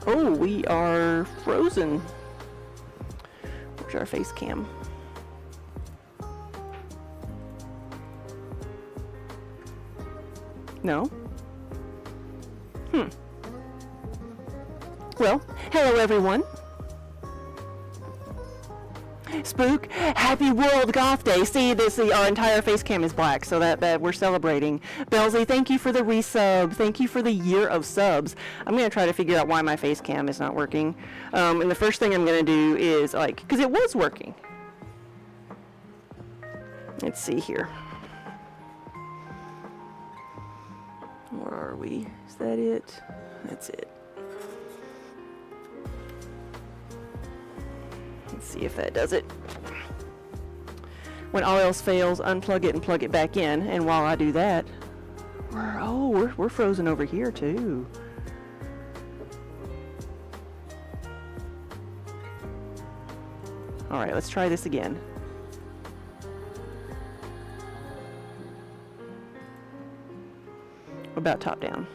Oh, we are frozen. Where's our face cam? No? Well, hello everyone. Spook, happy World Goth Day. See, our entire face cam is black, so that we're celebrating. Belzy, thank you for the resub. Thank you for the year of subs. I'm going to try to figure out why my face cam is not working. And the first thing I'm going to do is, because it was working. Let's see here. Where are we? Is that it? That's it. Let's see if that does it. When all else fails, unplug it and plug it back in. And while I do that, we're frozen over here too. All right, let's try this again. What about top down?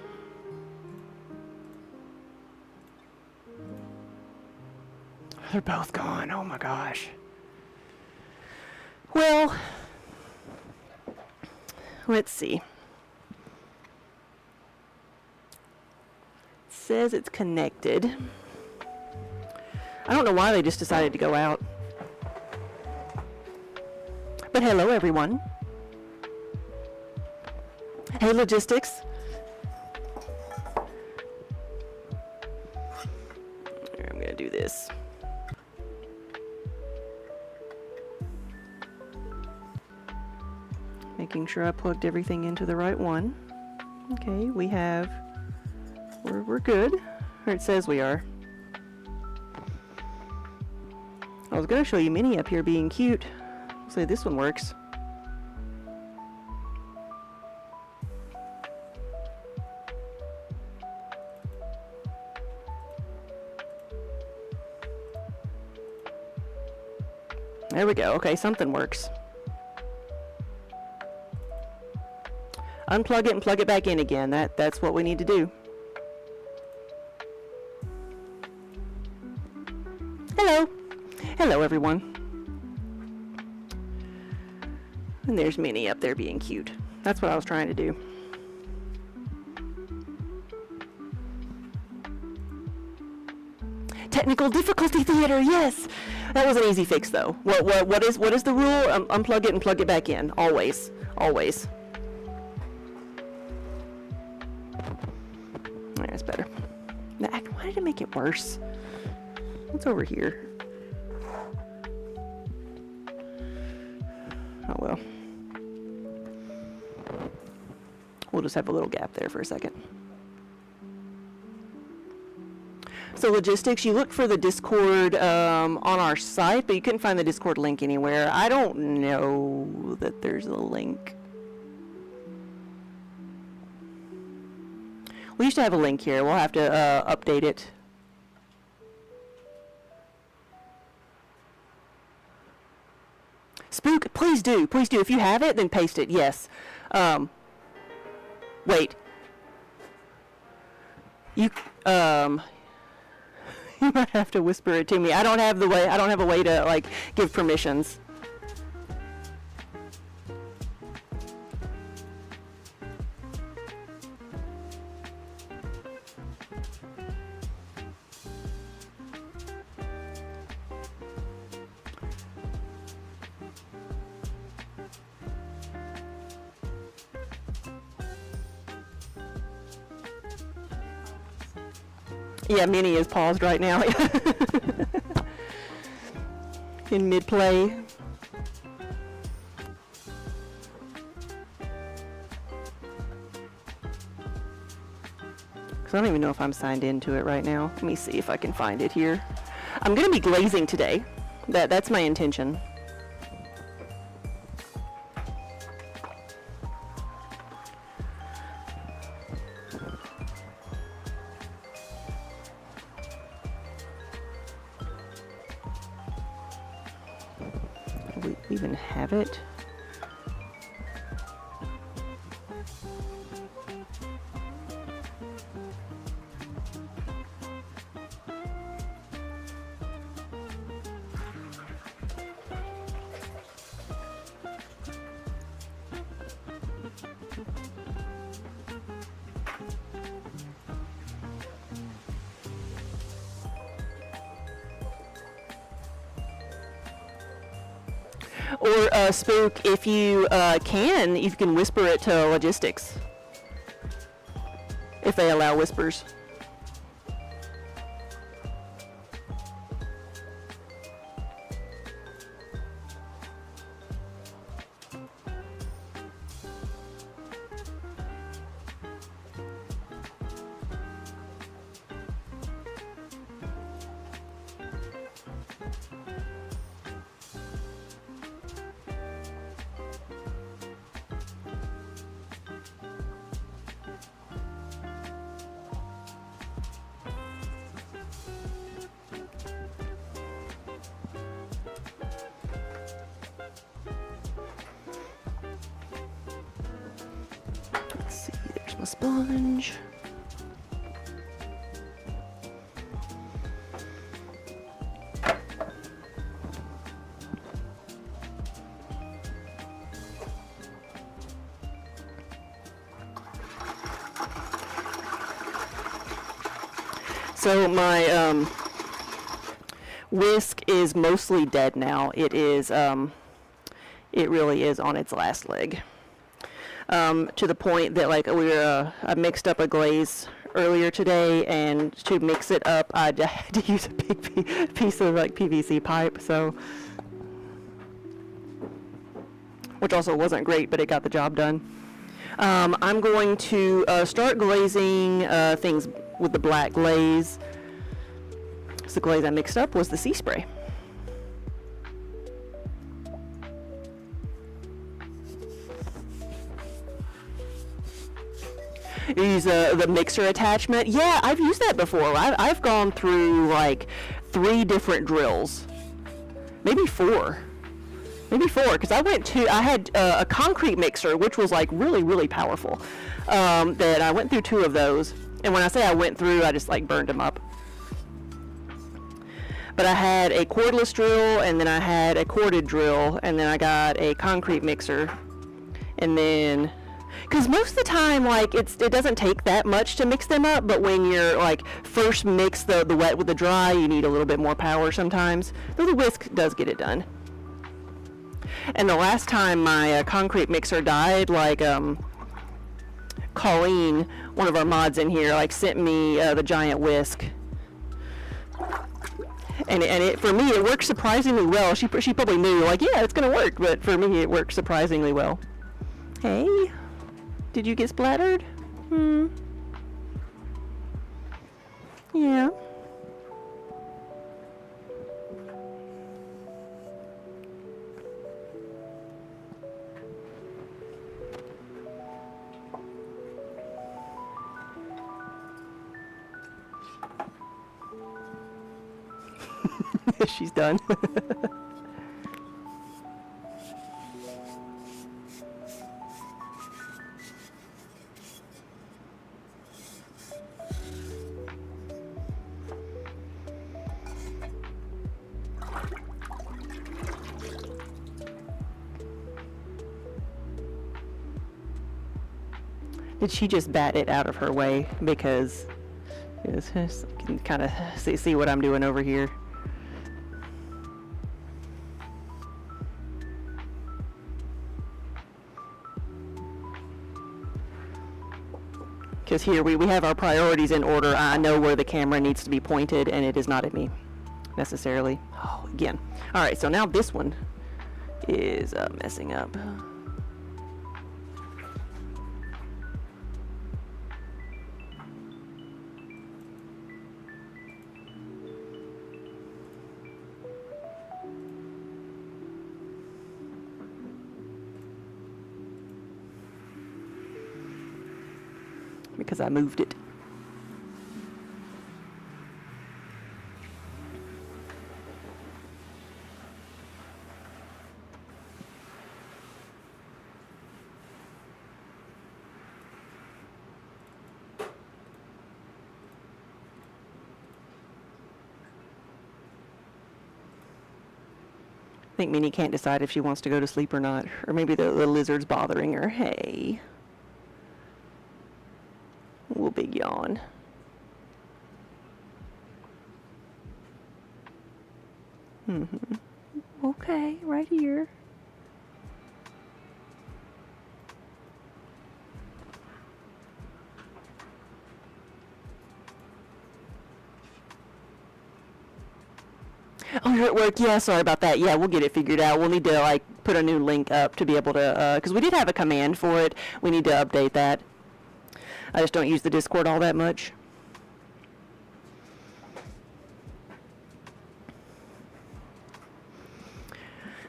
They're both gone. Oh my gosh. Well, let's see. It says it's connected. I don't know why they just decided to go out. But hello, everyone. Hey, logistics. Here, I'm going to do this. Making sure I plugged everything into the right one. Okay, we have, we're good, or it says we are. I was going to show you Minnie up here being cute. So this one works. There we go. Okay, something works. Unplug it and plug it back in again. That's what we need to do. Hello. Hello, everyone. And there's Minnie up there being cute. That's what I was trying to do. Technical difficulty theater, yes! That was an easy fix, though. What is the rule? Unplug it and plug it back in. Always. Always. That's better. Now, why did it make it worse? What's over here? Oh well. We'll just have a little gap there for a second. So logistics, you looked for the Discord on our site, but you couldn't find the Discord link anywhere. I don't know that there's a link. We used to have a link here. We'll have to update it. Spook, please do. Please do. If you have it, then paste it. Yes. Wait. You you might have to whisper it to me. I don't have a way to like give permissions. Yeah, Minnie is paused right now. In mid-play. Because I don't even know if I'm signed into it right now. Let me see if I can find it here. I'm going to be glazing today. That's my intention. We even have it. Or Spook, if you can whisper it to logistics. If they allow whispers. Let's see, there's my sponge. So my whisk is mostly dead now. It is, it really is on its last leg. To the point that like I mixed up a glaze earlier today, and to mix it up, I had to use a big piece of like PVC pipe. So, which also wasn't great, but it got the job done. I'm going to start glazing things with the black glaze. So the glaze I mixed up was the sea spray. Use the mixer attachment. Yeah, I've used that before. I've gone through like 3 different drills, maybe 4. Because I had a concrete mixer, which was like really powerful. That I went through 2 of those, and when I say I went through, I just like burned them up. But I had a cordless drill, and then I had a corded drill, and then I got a concrete mixer, and then. Because most of the time, like, it doesn't take that much to mix them up, but when you're, like, first mix the wet with the dry, you need a little bit more power sometimes. Though the whisk does get it done. And the last time my concrete mixer died, like, Colleen, one of our mods in here, like, sent me the giant whisk. And it for me, it worked surprisingly well. She probably knew, like, yeah, it's going to work, but for me, it worked surprisingly well. Hey. Did you get splattered? Yeah. She's done. Did she just bat it out of her way? Because you can kind of see what I'm doing over here. Because here we have our priorities in order. I know where the camera needs to be pointed, and it is not at me necessarily. Oh, again. All right, so now this one is messing up. Because I moved it. I think Minnie can't decide if she wants to go to sleep or not. Or maybe the lizard's bothering her. Hey. Little big yawn. Okay, right here. Oh, you're at work? Yeah, sorry about that. Yeah, we'll get it figured out. We'll need to, like, put a new link up to be able to, because we did have a command for it. We need to update that. I just don't use the Discord all that much.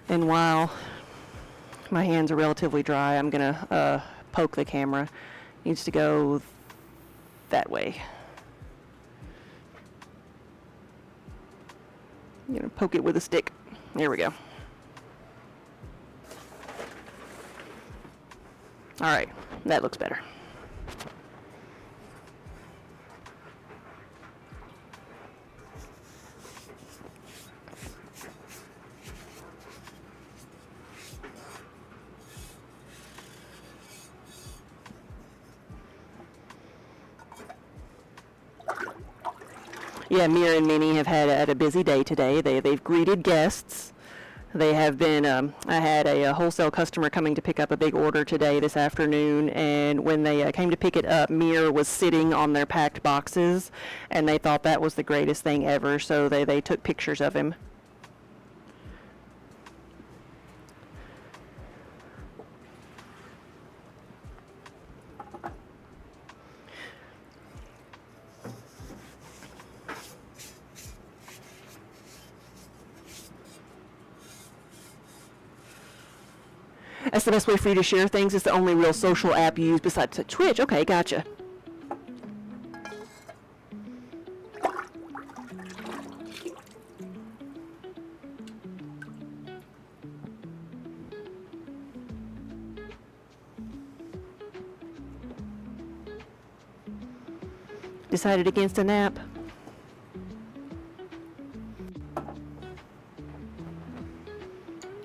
And while my hands are relatively dry, I'm going to poke the camera. It needs to go that way. I'm going to poke it with a stick. There we go. All right, that looks better. Yeah, Mira and Minnie have had a busy day today. They've greeted guests. They have been, I had a wholesale customer coming to pick up a big order today, this afternoon, and when they came to pick it up, Mira was sitting on their packed boxes, and they thought that was the greatest thing ever, so they took pictures of him. That's the best way for you to share things. It's the only real social app you use besides Twitch. Okay, gotcha. Decided against a nap.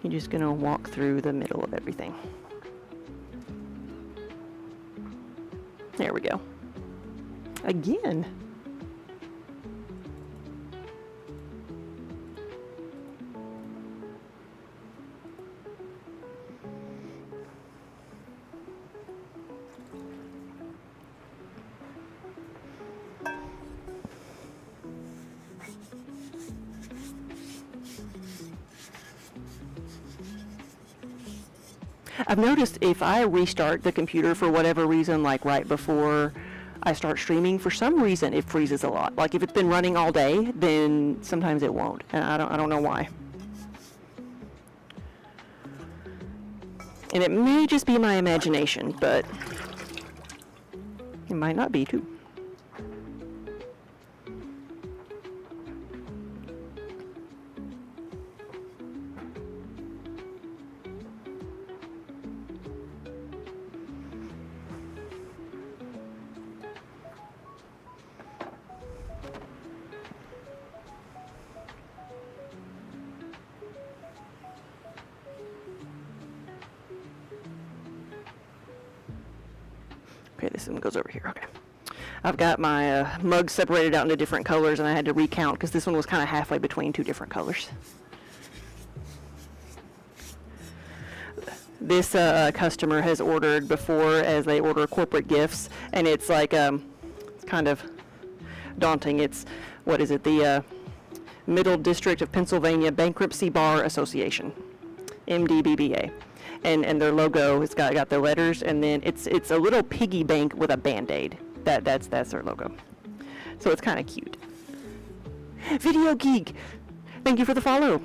You're just going to walk through the middle of everything. There we go. Again. I've noticed if I restart the computer for whatever reason, like right before I start streaming, for some reason it freezes a lot. Like if it's been running all day, then sometimes it won't, and I don't know why. And it may just be my imagination, but it might not be too. Okay, this one goes over here. Okay. I've got my mugs separated out into different colors, and I had to recount because this one was kind of halfway between two different colors. This customer has ordered before as they order corporate gifts, and it's like it's kind of daunting. It's, what is it, the Middle District of Pennsylvania Bankruptcy Bar Association, MDBBA. And their logo has got their letters, and then it's a little piggy bank with a Band-Aid. That's their logo. So it's kind of cute. Video Geek, thank you for the follow.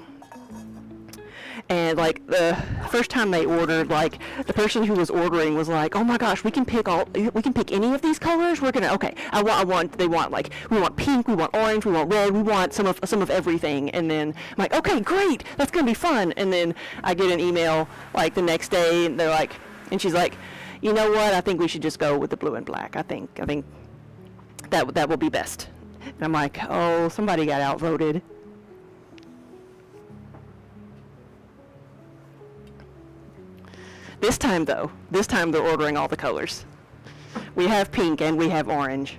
And like the first time they ordered, like the person who was ordering was like, "Oh my gosh, we can pick any of these colors. We're gonna okay. They want like we want pink, we want orange, we want red, we want some of everything." And then I'm like, "Okay, great, that's gonna be fun." And then I get an email like the next day, and they're like, and she's like, "You know what? I think we should just go with the blue and black. I think that will be best." And I'm like, "Oh, somebody got outvoted." This time they're ordering all the colors. We have pink and we have orange.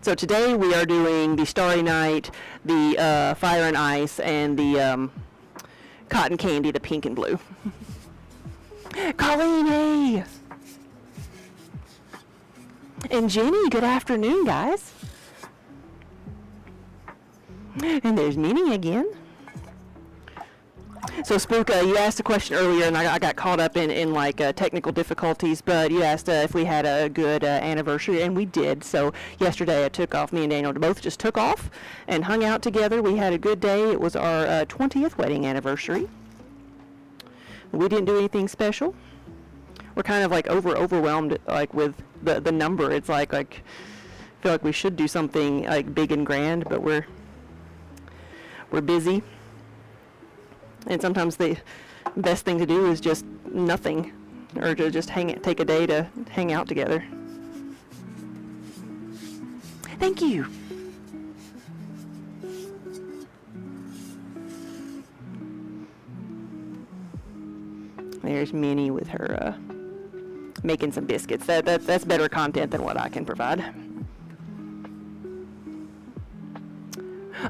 So today we are doing the Starry Night, the Fire and Ice, and the Cotton Candy, the pink and blue. Colleen, hey! And Jenny, good afternoon, guys. And there's Minnie again. So Spook, you asked a question earlier, and I got caught up in like technical difficulties, but you asked if we had a good anniversary, and we did. So yesterday I took off, me and Daniel both just took off and hung out together. We had a good day. It was our 20th wedding anniversary. We didn't do anything special. We're kind of like overwhelmed like with the number. It's like I feel like we should do something like big and grand, but we're busy. And sometimes the best thing to do is just nothing, or to just take a day to hang out together. Thank you. There's Minnie with her making some biscuits. That's better content than what I can provide.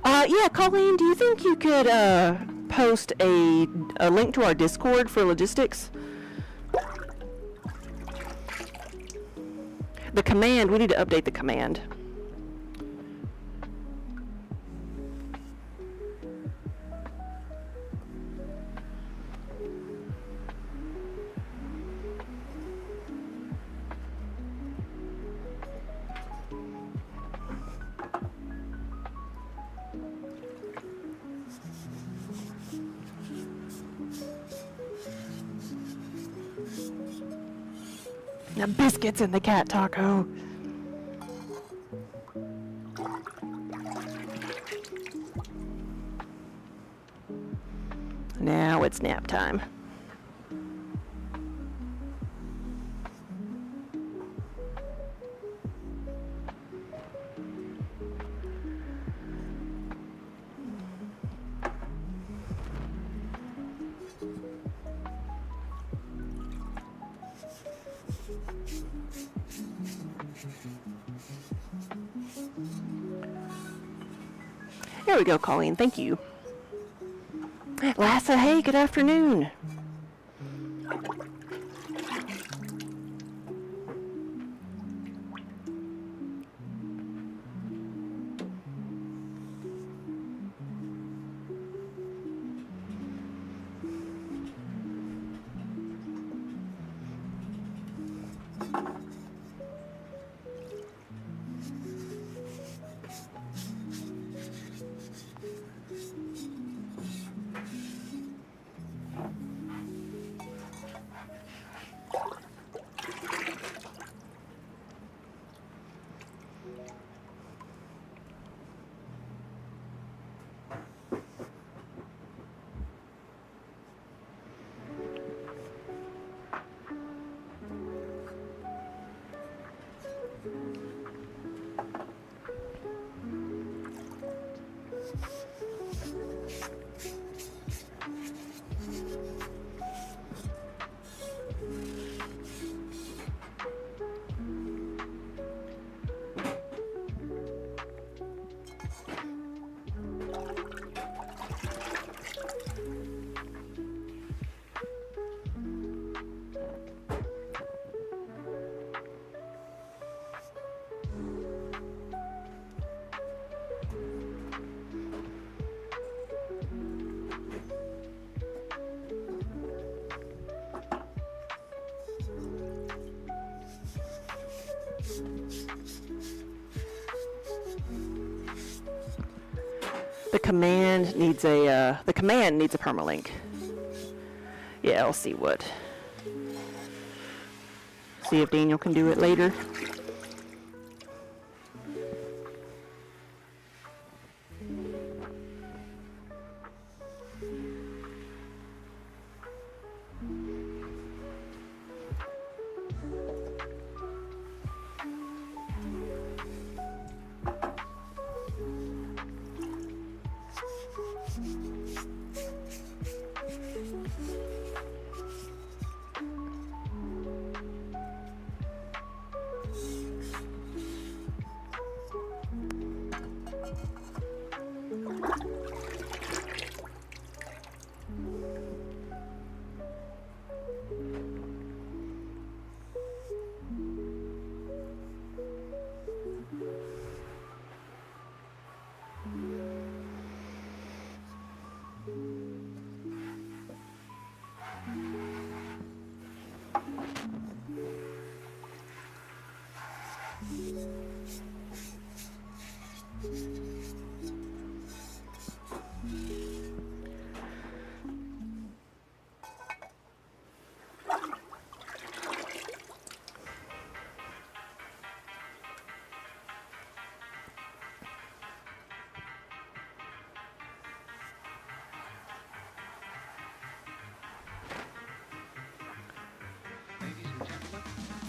Yeah, Colleen, do you think you could post a link to our Discord for logistics? The command, we need to update the command. Now biscuits in the cat taco. Now it's nap time. There we go, Colleen. Thank you. Lassa, hey, good afternoon. The command needs a permalink. Yeah, I'll see what. See if Daniel can do it later.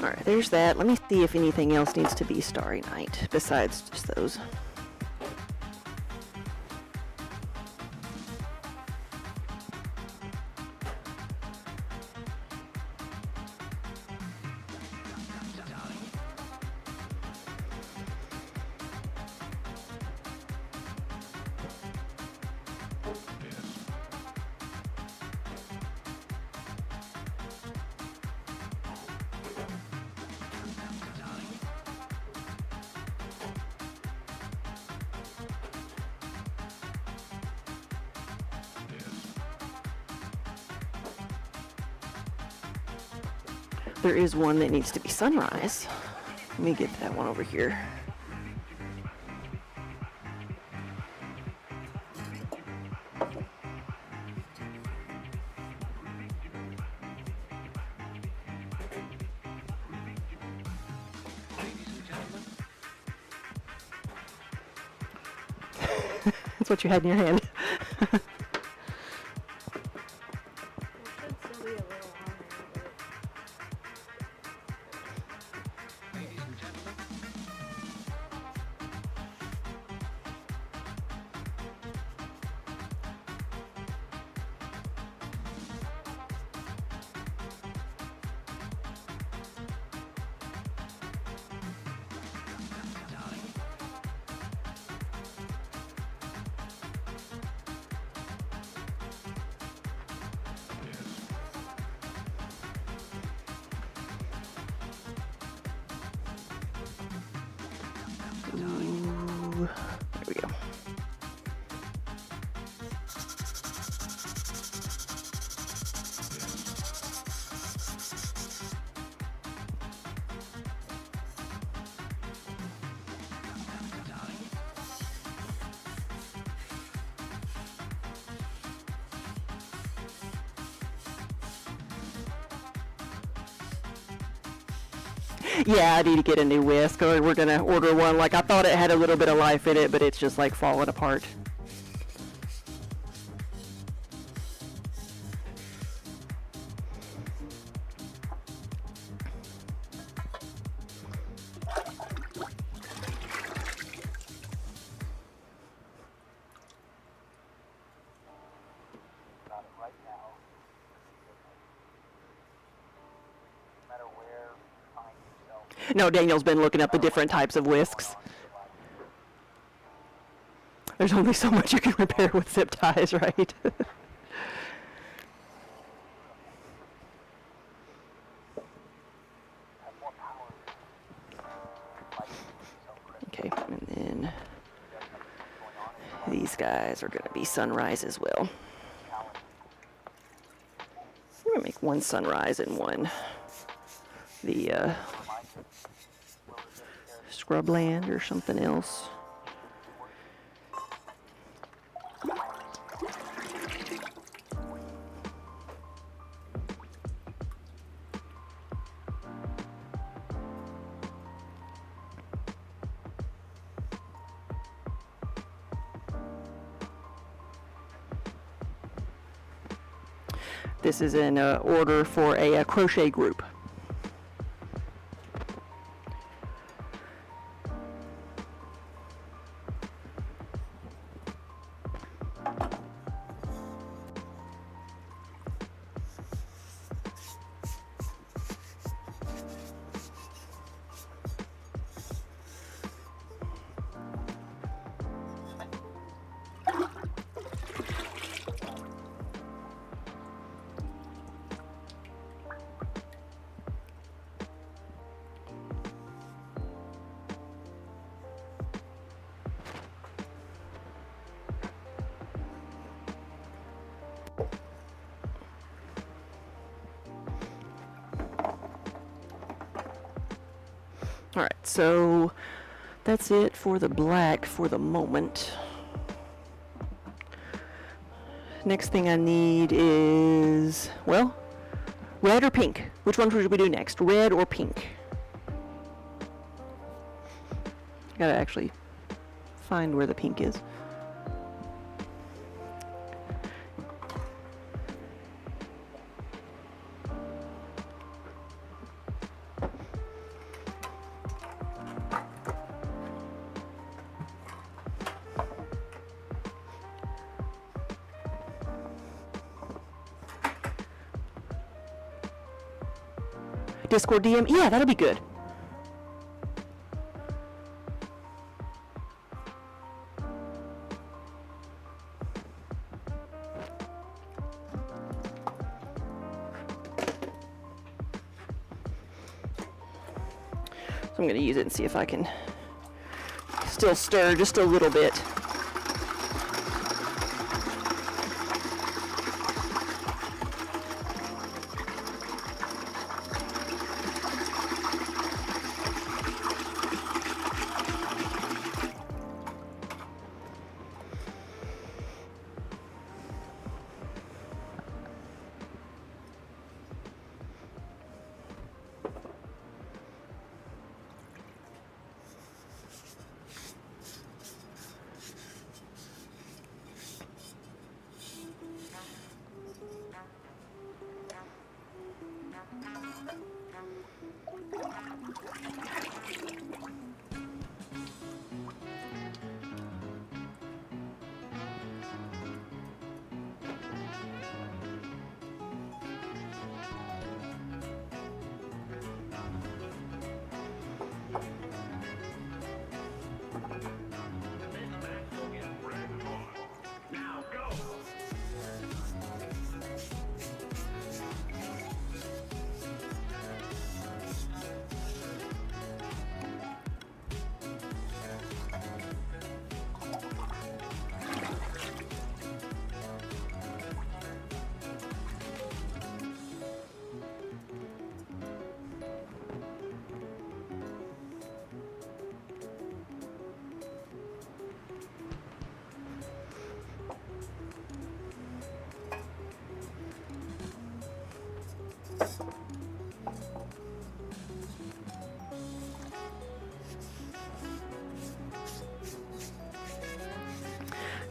Alright, there's that. Let me see if anything else needs to be Starry Night besides just those. There is one that needs to be Sunrise. Let me get that one over here. That's what you had in your hand. Ooh, there we go. Yeah, I need to get a new whisk, or we're gonna order one. Like, I thought it had a little bit of life in it, but it's just like falling apart. No, Daniel's been looking up the different types of whisks. There's only so much you can repair with zip ties, right? Okay, and then these guys are going to be Sunrise as well. We're going to make one Sunrise and one the Scrubland or something else. This is an order for a crochet group. Alright, so that's it for the black for the moment. Next thing I need is, well, red or pink? Which one should we do next? Red or pink? Gotta actually find where the pink is. Discord DM? Yeah, that'll be good. So I'm going to use it and see if I can still stir just a little bit.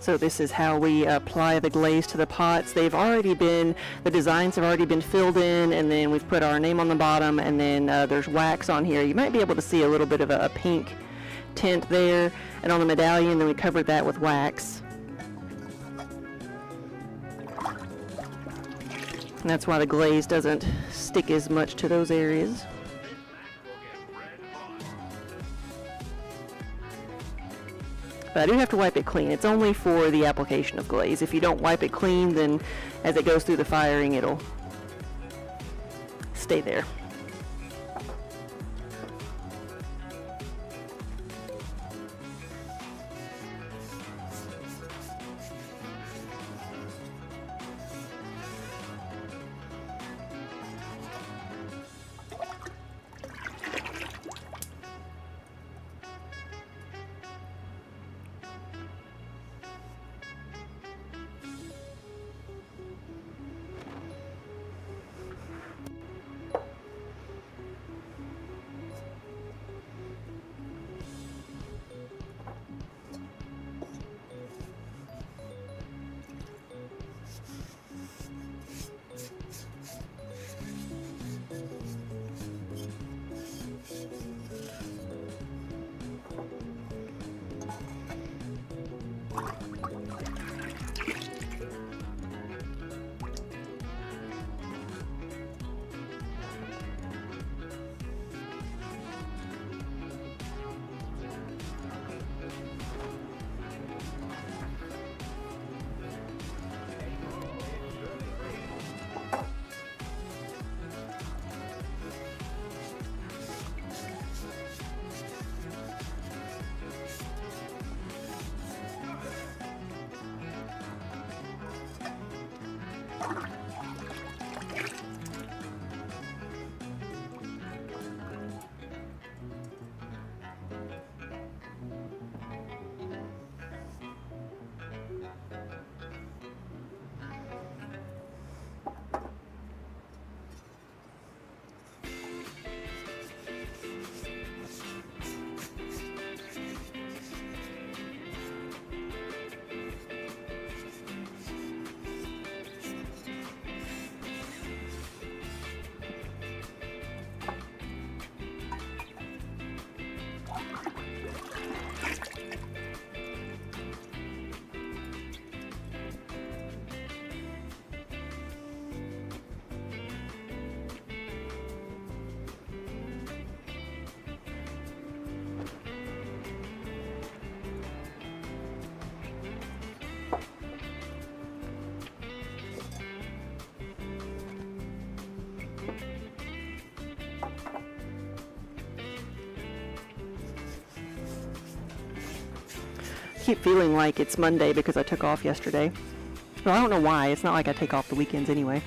So this is how we apply the glaze to the pots. They've already been, the designs have already been filled in, and then we've put our name on the bottom, and then there's wax on here. You might be able to see a little bit of a pink tint there, and on the medallion, then we covered that with wax. And that's why the glaze doesn't stick as much to those areas. But I do have to wipe it clean. It's only for the application of glaze. If you don't wipe it clean, then as it goes through the firing, it'll stay there. Keep feeling like it's Monday because I took off yesterday. Well, I don't know why. It's not like I take off the weekends anyway.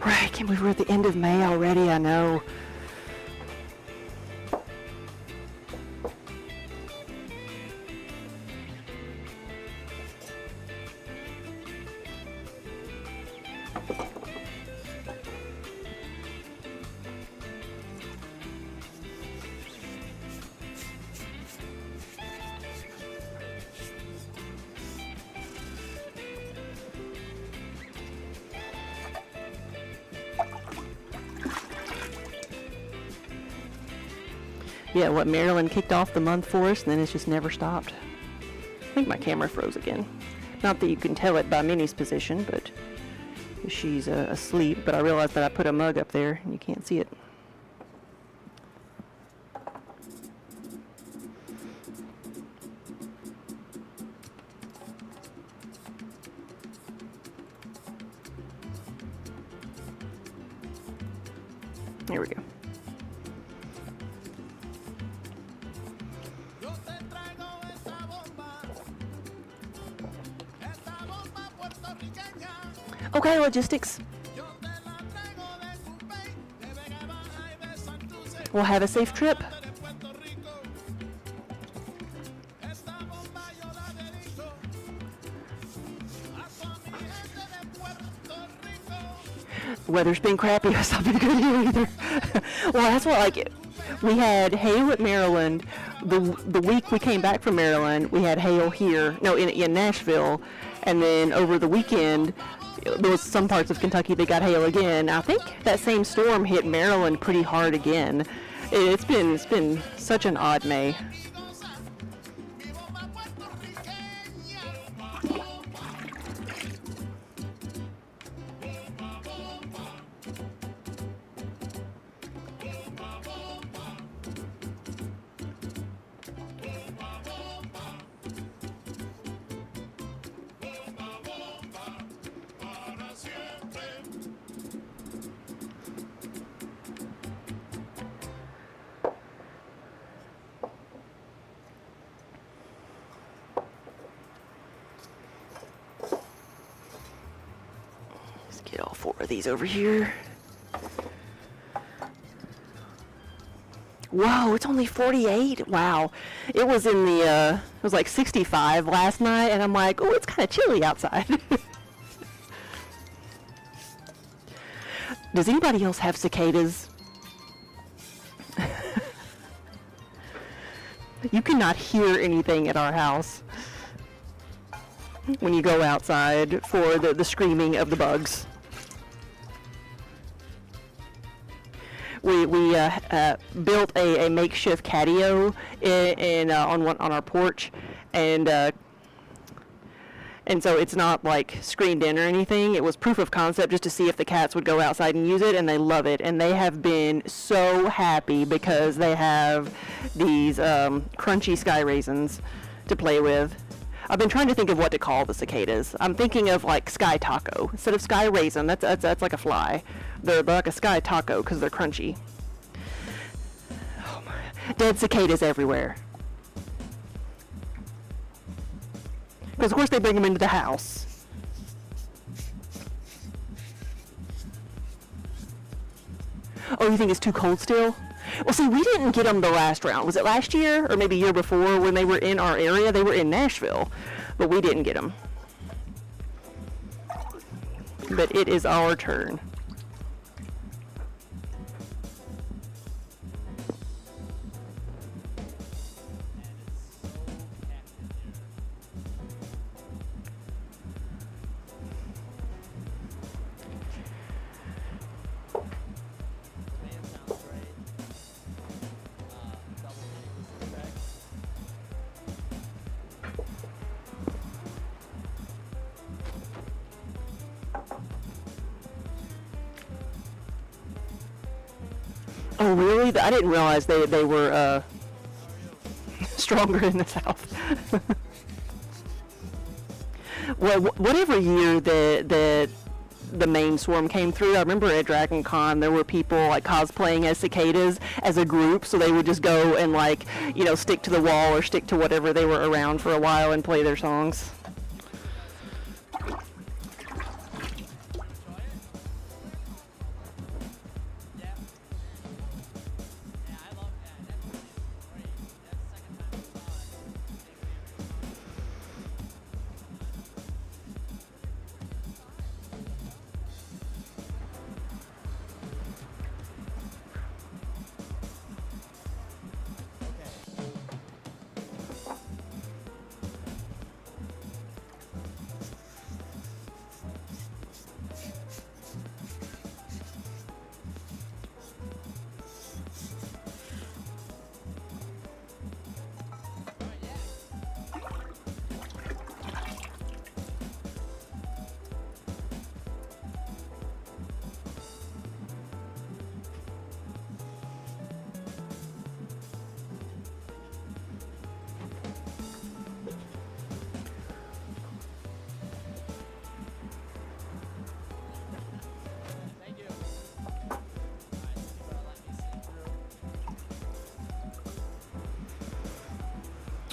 Right, I can't believe we're at the end of May already, I know. Yeah, what, Maryland kicked off the month for us, and then it's just never stopped. I think my camera froze again. Not that you can tell it by Minnie's position, but she's asleep. But I realized that I put a mug up there, and you can't see it. There we go. Okay, logistics. We'll have a safe trip. The weather's been crappy. It's not been good here either. Well, that's what, like, we had hail at Maryland. The week we came back from Maryland, we had hail here, no, in Nashville. And then over the weekend, there was some parts of Kentucky that got hail again. I think that same storm hit Maryland pretty hard again. It's been such an odd May. Get all 4 of these over here. Whoa, it's only 48. Wow. It was in the, it was like 65 last night, and I'm like, oh, it's kind of chilly outside. Does anybody else have cicadas? You cannot hear anything at our house when you go outside for the screaming of the bugs. We built a makeshift catio on our porch, and so it's not like screened in or anything. It was proof of concept just to see if the cats would go outside and use it, and they love it. And they have been so happy because they have these crunchy sky raisins to play with. I've been trying to think of what to call the cicadas. I'm thinking of like sky taco instead of sky raisin. That's like a fly. They're like a sky taco because they're crunchy. Oh my. Dead cicadas everywhere. Because of course they bring them into the house. Oh, you think it's too cold still? Well, see, we didn't get them the last round. Was it last year or maybe year before when they were in our area? They were in Nashville, but we didn't get them. But it is our turn. Oh, really? I didn't realize they were stronger in the South. Well, whatever year that the main swarm came through, I remember at Dragon Con there were people like cosplaying as cicadas as a group, so they would just go and like, you know, stick to the wall or stick to whatever they were around for a while and play their songs.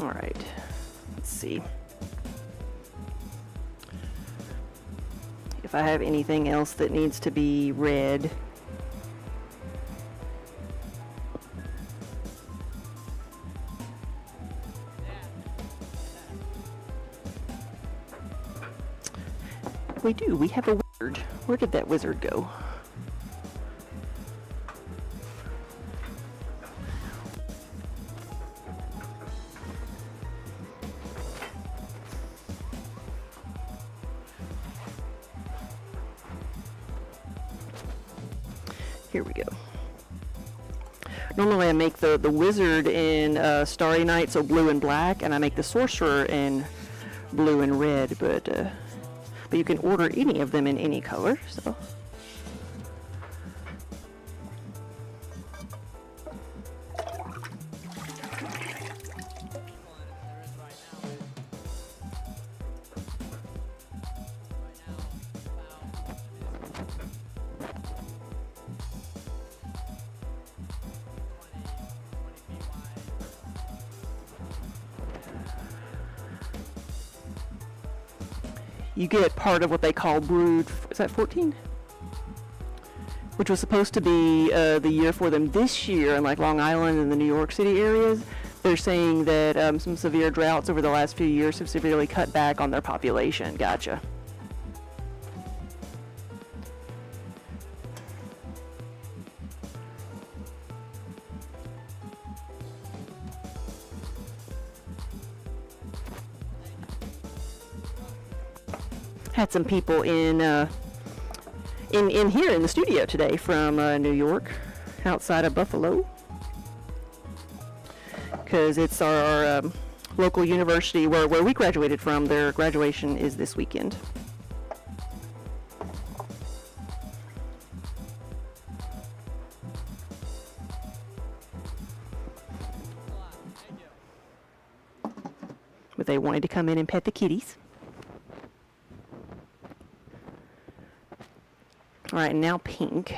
All right, let's see if I have anything else that needs to be read. We do. We have a wizard. Where did that wizard go? Here we go. Normally I make the wizard in Starry Night, so blue and black, and I make the sorcerer in blue and red, but you can order any of them in any color, so. You get part of what they call Brood, is that 14? Which was supposed to be the year for them this year in like Long Island and the New York City areas. They're saying that some severe droughts over the last few years have severely cut back on their population. Gotcha. Had some people in here in the studio today from New York, outside of Buffalo, because it's our local university where we graduated from. Their graduation is this weekend. But they wanted to come in and pet the kitties. All right, now pink.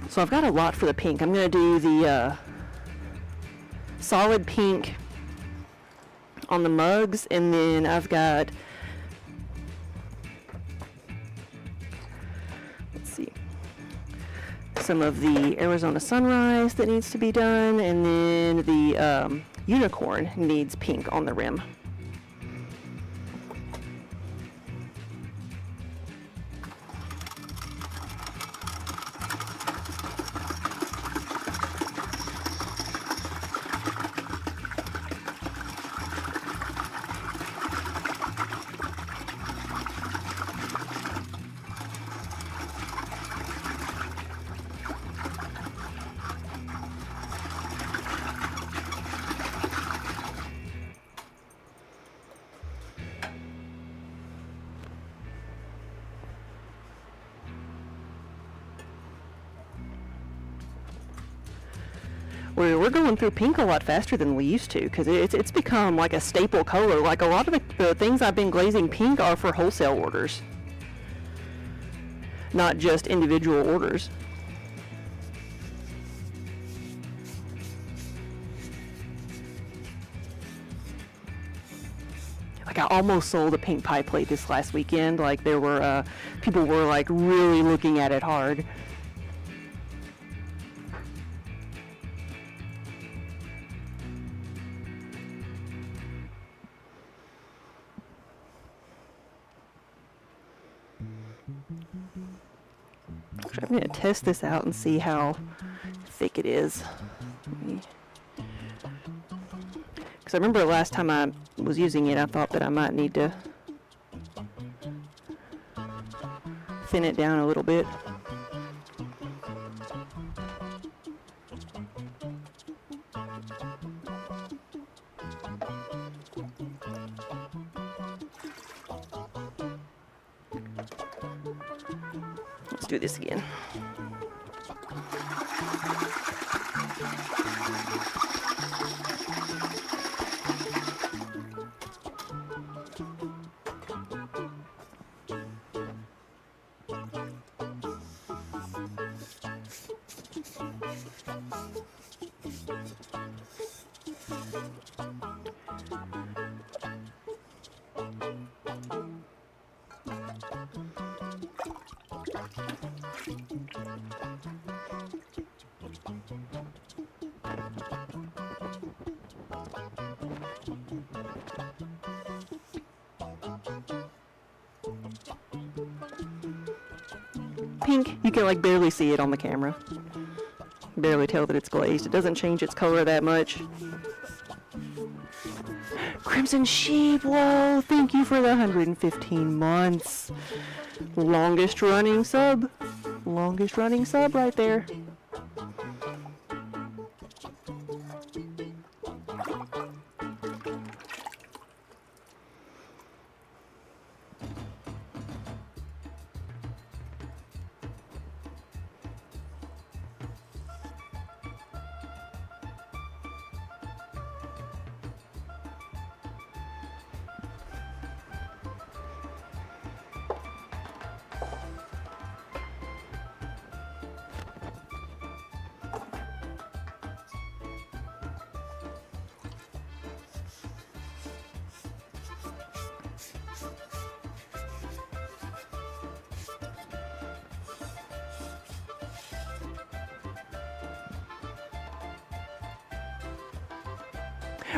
So I've got a lot for the pink. I'm going to do solid pink on the mugs, and then I've got, let's see, some of the Arizona Sunrise that needs to be done, and then the unicorn needs pink on the rim. We're going through pink a lot faster than we used to, because it's become like a staple color. Like a lot of the things I've been glazing pink are for wholesale orders, not just individual orders. Like I almost sold a pink pie plate this last weekend. Like there were people were like really looking at it hard. I'm going to test this out and see how thick it is. Because I remember last time I was using it, I thought that I might need to thin it down a little bit. Let's do this again. Pink, you can like barely see it on the camera. Barely tell that it's glazed. It doesn't change its color that much. Crimson Sheep, whoa, thank you for the 115 months. Longest running sub. Longest running sub right there.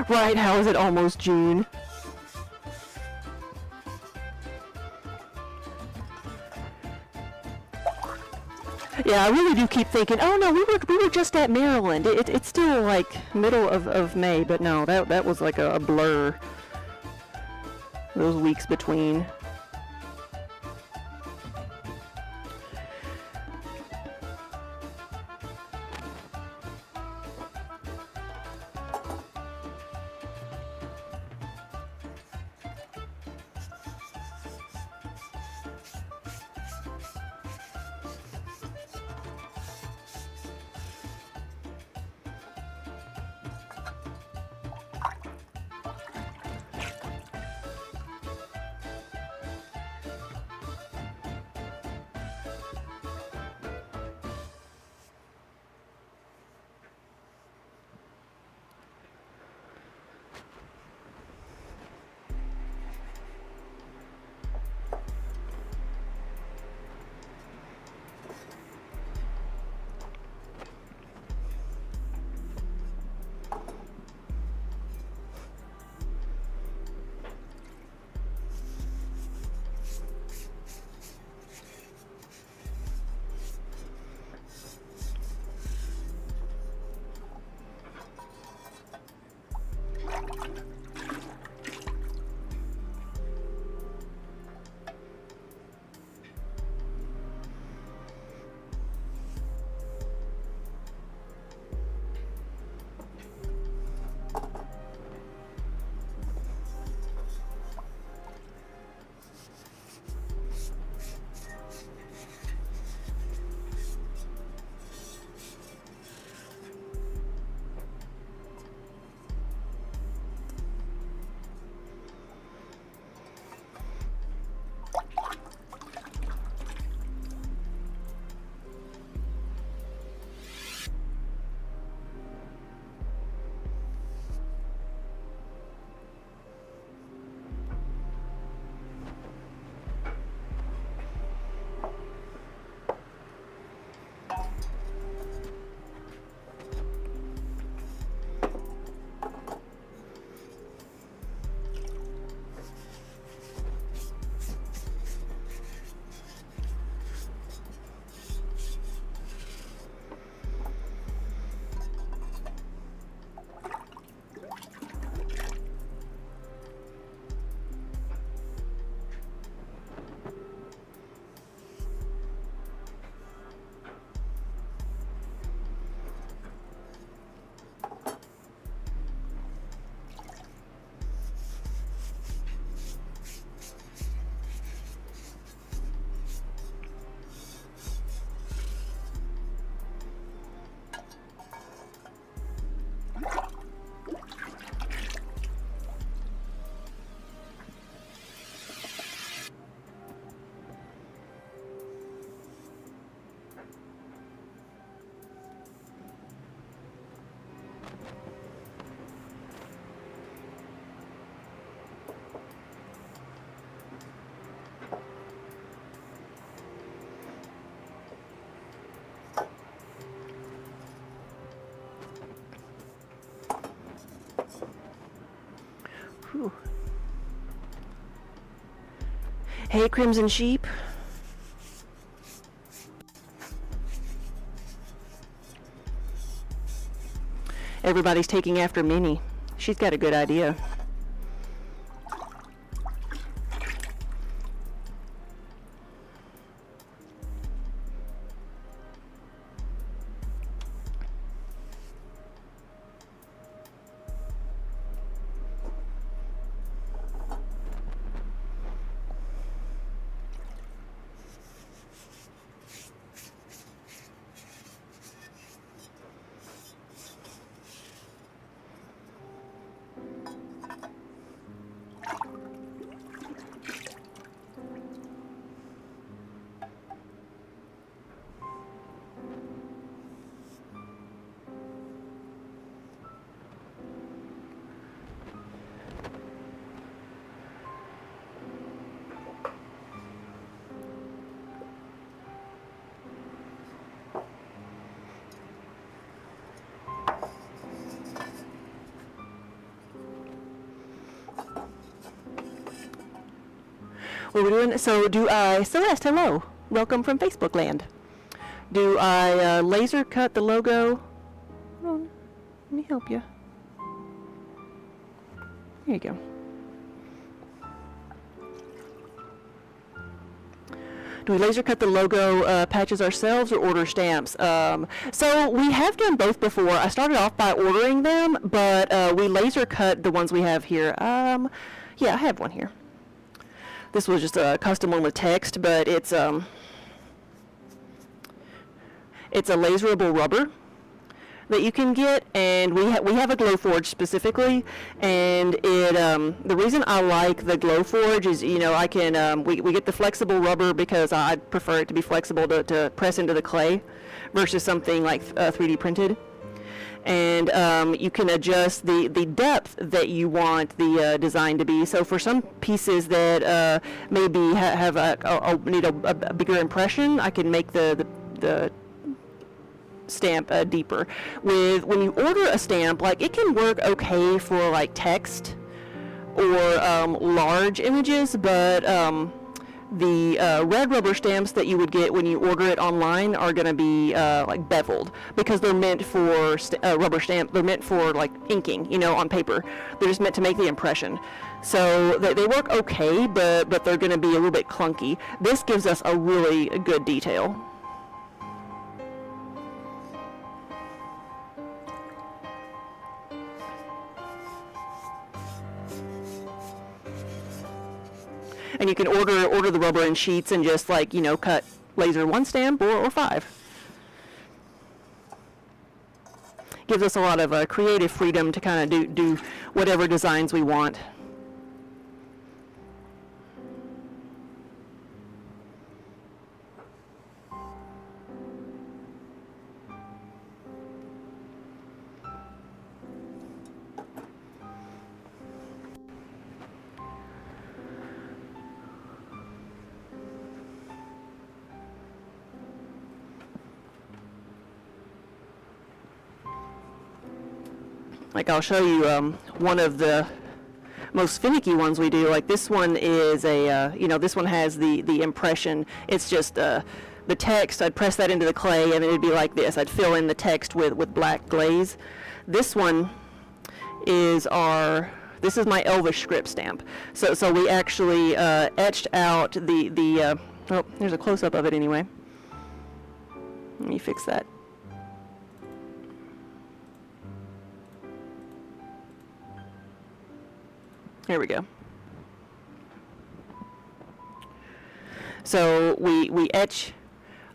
Right, how is it almost June? Yeah, I really do keep thinking, oh no, we were just at Maryland. It's still like middle of May, but no, that was like a blur. Those weeks between. Whew. Hey, Crimson Sheep. Everybody's taking after Minnie. She's got a good idea. What are we doing? So do I, Celeste, hello. Welcome from Facebook land. Do I laser cut the logo? Hold on. Let me help you. There you go. Do we laser cut the logo patches ourselves or order stamps? So we have done both before. I started off by ordering them, but we laser cut the ones we have here. Yeah, I have one here. This was just a custom one with text, but it's a laserable rubber that you can get, and we have a Glowforge specifically, and it the reason I like the Glowforge is, you know, I can we get the flexible rubber because I prefer it to be flexible to press into the clay versus something like 3D printed. And you can adjust the depth that you want the design to be. So for some pieces that maybe need a bigger impression, I can make the stamp deeper. When you order a stamp, like, it can work okay for like text or large images, but the red rubber stamps that you would get when you order it online are going to be like beveled, because they're meant for rubber stamp. They're meant for like inking, you know, on paper. They're just meant to make the impression. So they work okay, but they're going to be a little bit clunky. This gives us a really good detail. And you can order the rubber in sheets and just, like, you know, cut laser one stamp or 5. Gives us a lot of creative freedom to kind of do whatever designs we want. Like, I'll show you one of the most finicky ones we do. Like, this one is a, you know, this one has the impression. It's just the text. I'd press that into the clay, and it'd be like this. I'd fill in the text with black glaze. This one is this is my Elvish script stamp. So we actually etched out oh, there's a close-up of it anyway. Let me fix that. Here we go. So we etch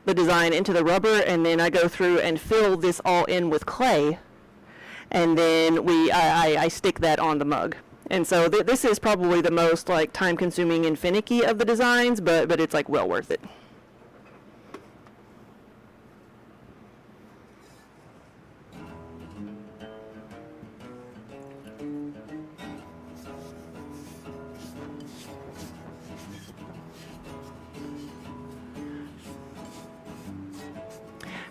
the design into the rubber, and then I go through and fill this all in with clay, and then I stick that on the mug. And so this is probably the most, like, time-consuming and finicky of the designs, but it's, like, well worth it.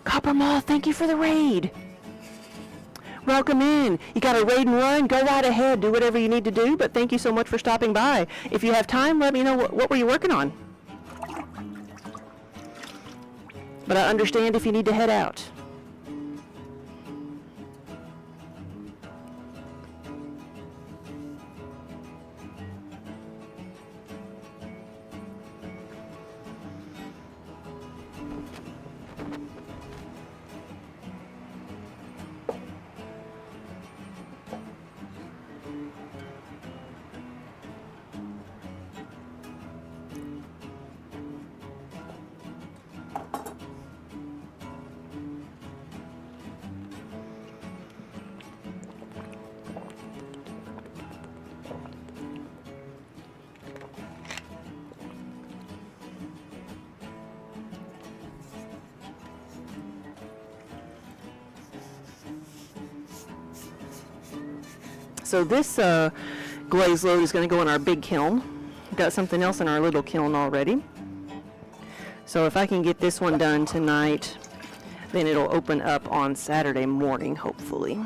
Copper Moth, thank you for the raid. Welcome in. You got a raid and run? Go right ahead. Do whatever you need to do, but thank you so much for stopping by. If you have time, let me know what were you working on. But I understand if you need to head out. So this glaze load is going to go in our big kiln. We've got something else in our little kiln already. So if I can get this one done tonight, then it'll open up on Saturday morning, hopefully.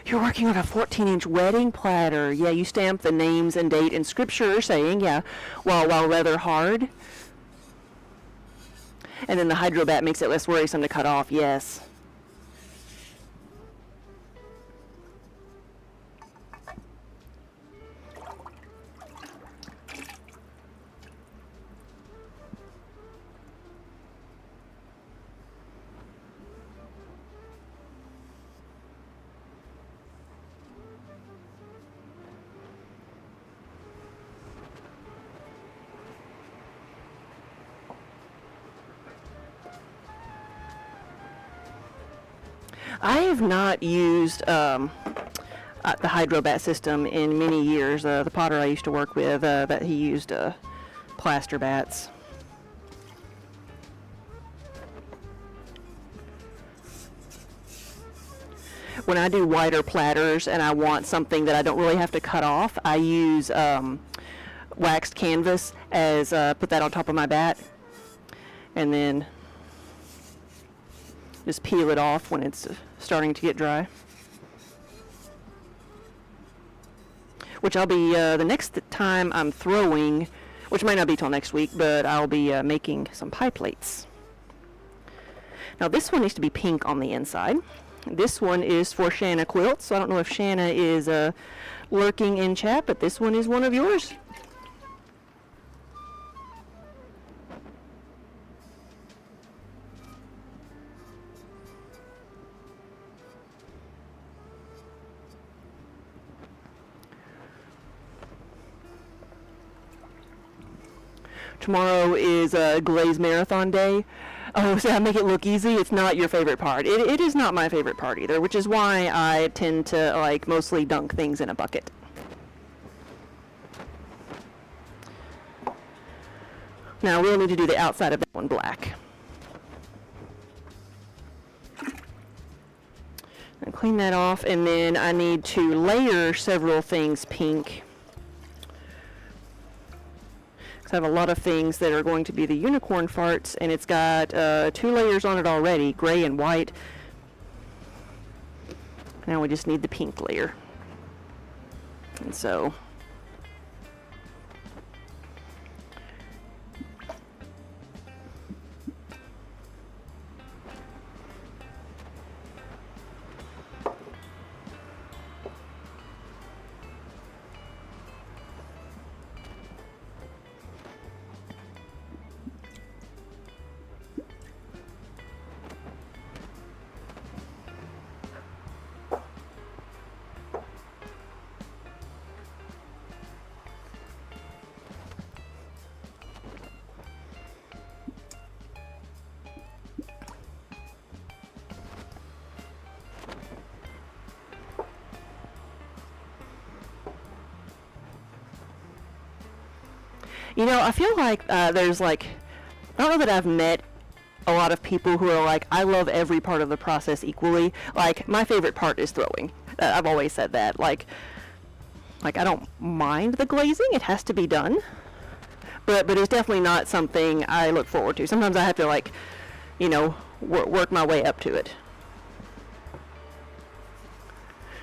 You're working on a 14-inch wedding platter. Yeah, you stamp the names and date and scripture saying, yeah, while rather hard. And then the hydrobat makes it less worrisome to cut off, yes. I have not used the hydrobat system in many years. The potter I used to work with, that he used plaster bats. When I do wider platters and I want something that I don't really have to cut off, I use waxed canvas as put that on top of my bat, and then just peel it off when it's starting to get dry. Which I'll be, the next time I'm throwing, which might not be till next week, but I'll be making some pie plates. Now this one needs to be pink on the inside. This one is for Shanna Quilts, so I don't know if Shanna is lurking in chat, but this one is one of yours. Tomorrow is a Glazed marathon day. Oh, so I make it look easy. It's not your favorite part. It is not my favorite part either, which is why I tend to like mostly dunk things in a bucket. Now we'll need to do the outside of that one black. And clean that off, and then I need to layer several things pink. I have a lot of things that are going to be the unicorn farts, and it's got 2 layers on it already, gray and white. Now we just need the pink layer. And so you know, I feel like there's like, I don't know that I've met a lot of people who are like, I love every part of the process equally. Like, my favorite part is throwing. I've always said that. Like I don't mind the glazing. It has to be done. But it's definitely not something I look forward to. Sometimes I have to, like, you know, work my way up to it.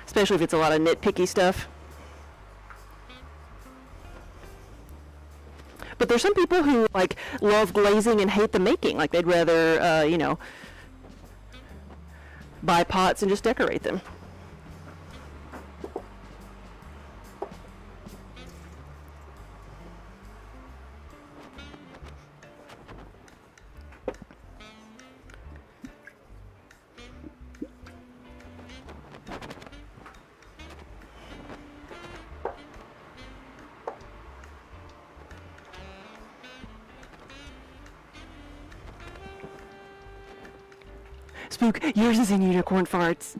Especially if it's a lot of nitpicky stuff. But there's some people who, like, love glazing and hate the making. Like, they'd rather, you know, buy pots and just decorate them. Spook, yours is in unicorn farts.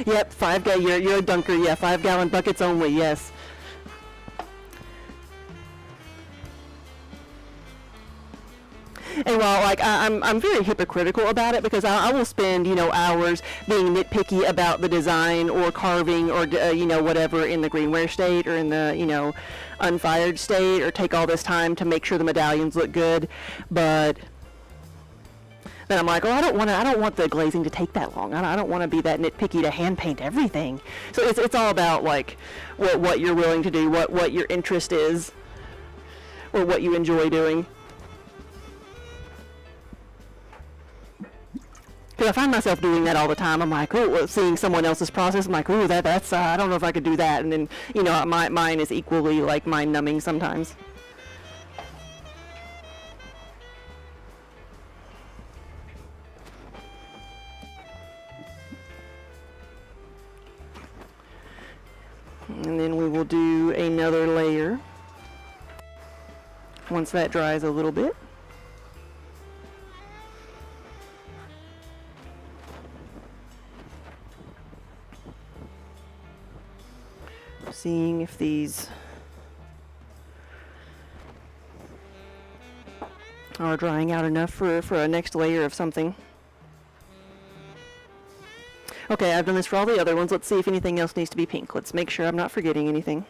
Yep, you're a dunker, yeah, 5-gallon buckets only, yes. And while, like, I'm very hypocritical about it, because I will spend, you know, hours being nitpicky about the design or carving or, you know, whatever in the greenware state or in the, you know, unfired state, or take all this time to make sure the medallions look good, but then I'm like, oh, I don't want the glazing to take that long. I don't want to be that nitpicky to hand paint everything. So it's all about, like, what you're willing to do, what your interest is, or what you enjoy doing. Because I find myself doing that all the time. I'm like, oh, seeing someone else's process, I'm like, oh, that's I don't know if I could do that. And then, you know, mine is equally, like, mind-numbing sometimes. And then we will do another layer once that dries a little bit. Seeing if these are drying out enough for a next layer of something. Okay, I've done this for all the other ones. Let's see if anything else needs to be pink. Let's make sure I'm not forgetting anything.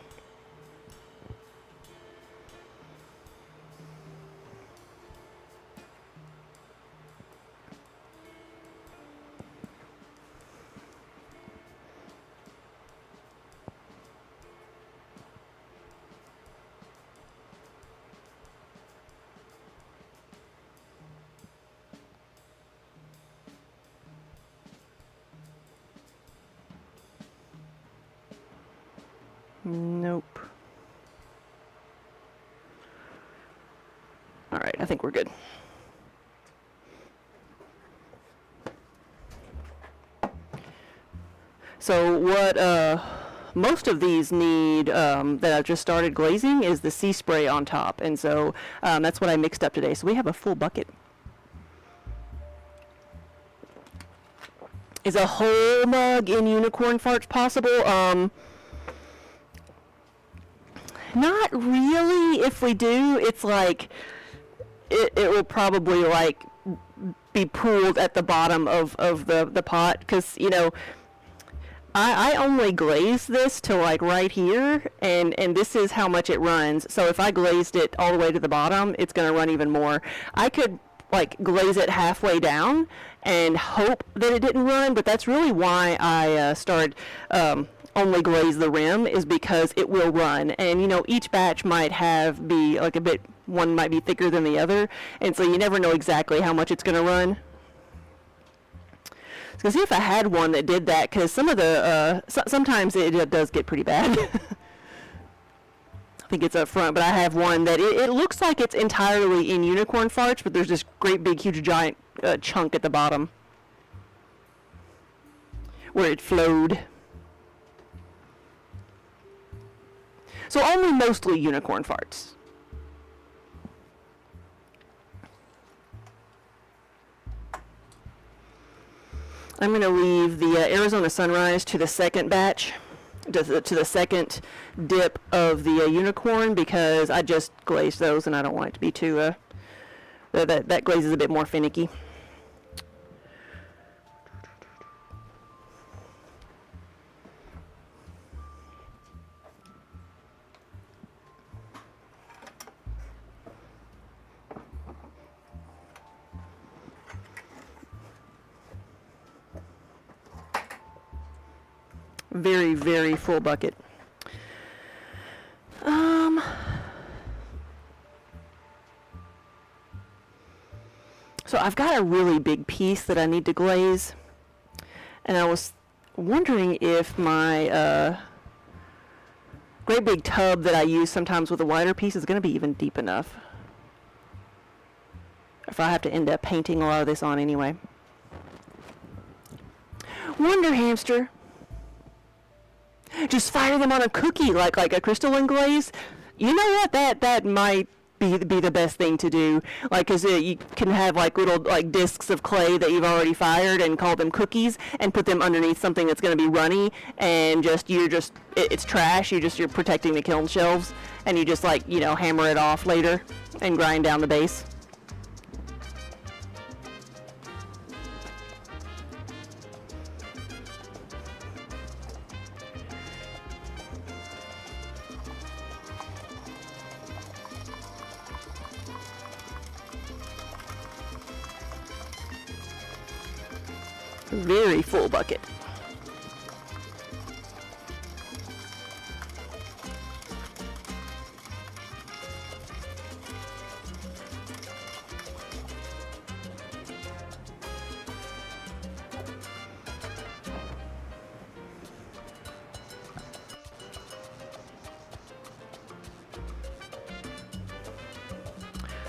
Nope. All right, I think we're good. So what most of these need that I've just started glazing is the sea spray on top, and so that's what I mixed up today. So we have a full bucket. Is a whole mug in unicorn farts possible? Not really. If we do, it's like it will probably like be pooled at the bottom of the pot, because you know I only glazed this to like right here, and this is how much it runs. So if I glazed it all the way to the bottom, it's going to run even more. I could like glaze it halfway down and hope that it didn't run, but that's really why I started only glaze the rim, is because it will run. And you know, each batch might be like a bit, one might be thicker than the other, and so you never know exactly how much it's going to run. So see if I had one that did that, because some of the sometimes it does get pretty bad. I think it's up front, but I have one that it looks like it's entirely in unicorn farts, but there's this great big huge giant chunk at the bottom where it flowed. So only mostly unicorn farts. I'm going to leave the Arizona Sunrise to the second batch, to the second dip of the unicorn, because I just glazed those and I don't want it to be too, that glaze is a bit more finicky. Very, very full bucket. So I've got a really big piece that I need to glaze, and I was wondering if my great big tub that I use sometimes with a wider piece is going to be even deep enough, if I have to end up painting a lot of this on anyway. Wonder Hamster. Just fire them on a cookie like a crystalline glaze. You know what? That might be the best thing to do. Like, 'cause you can have like little like discs of clay that you've already fired and call them cookies, and put them underneath something that's going to be runny, and it's trash. You're protecting the kiln shelves, and you just like, you know, hammer it off later and grind down the base. Very full bucket.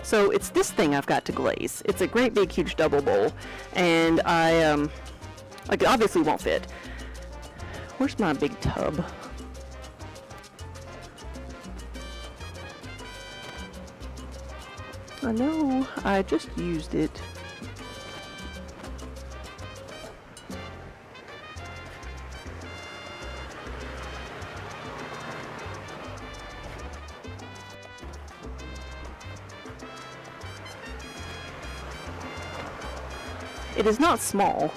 So it's this thing I've got to glaze. It's a great big huge double bowl, and I like, it obviously won't fit. Where's my big tub? I know, I just used it. It is not small.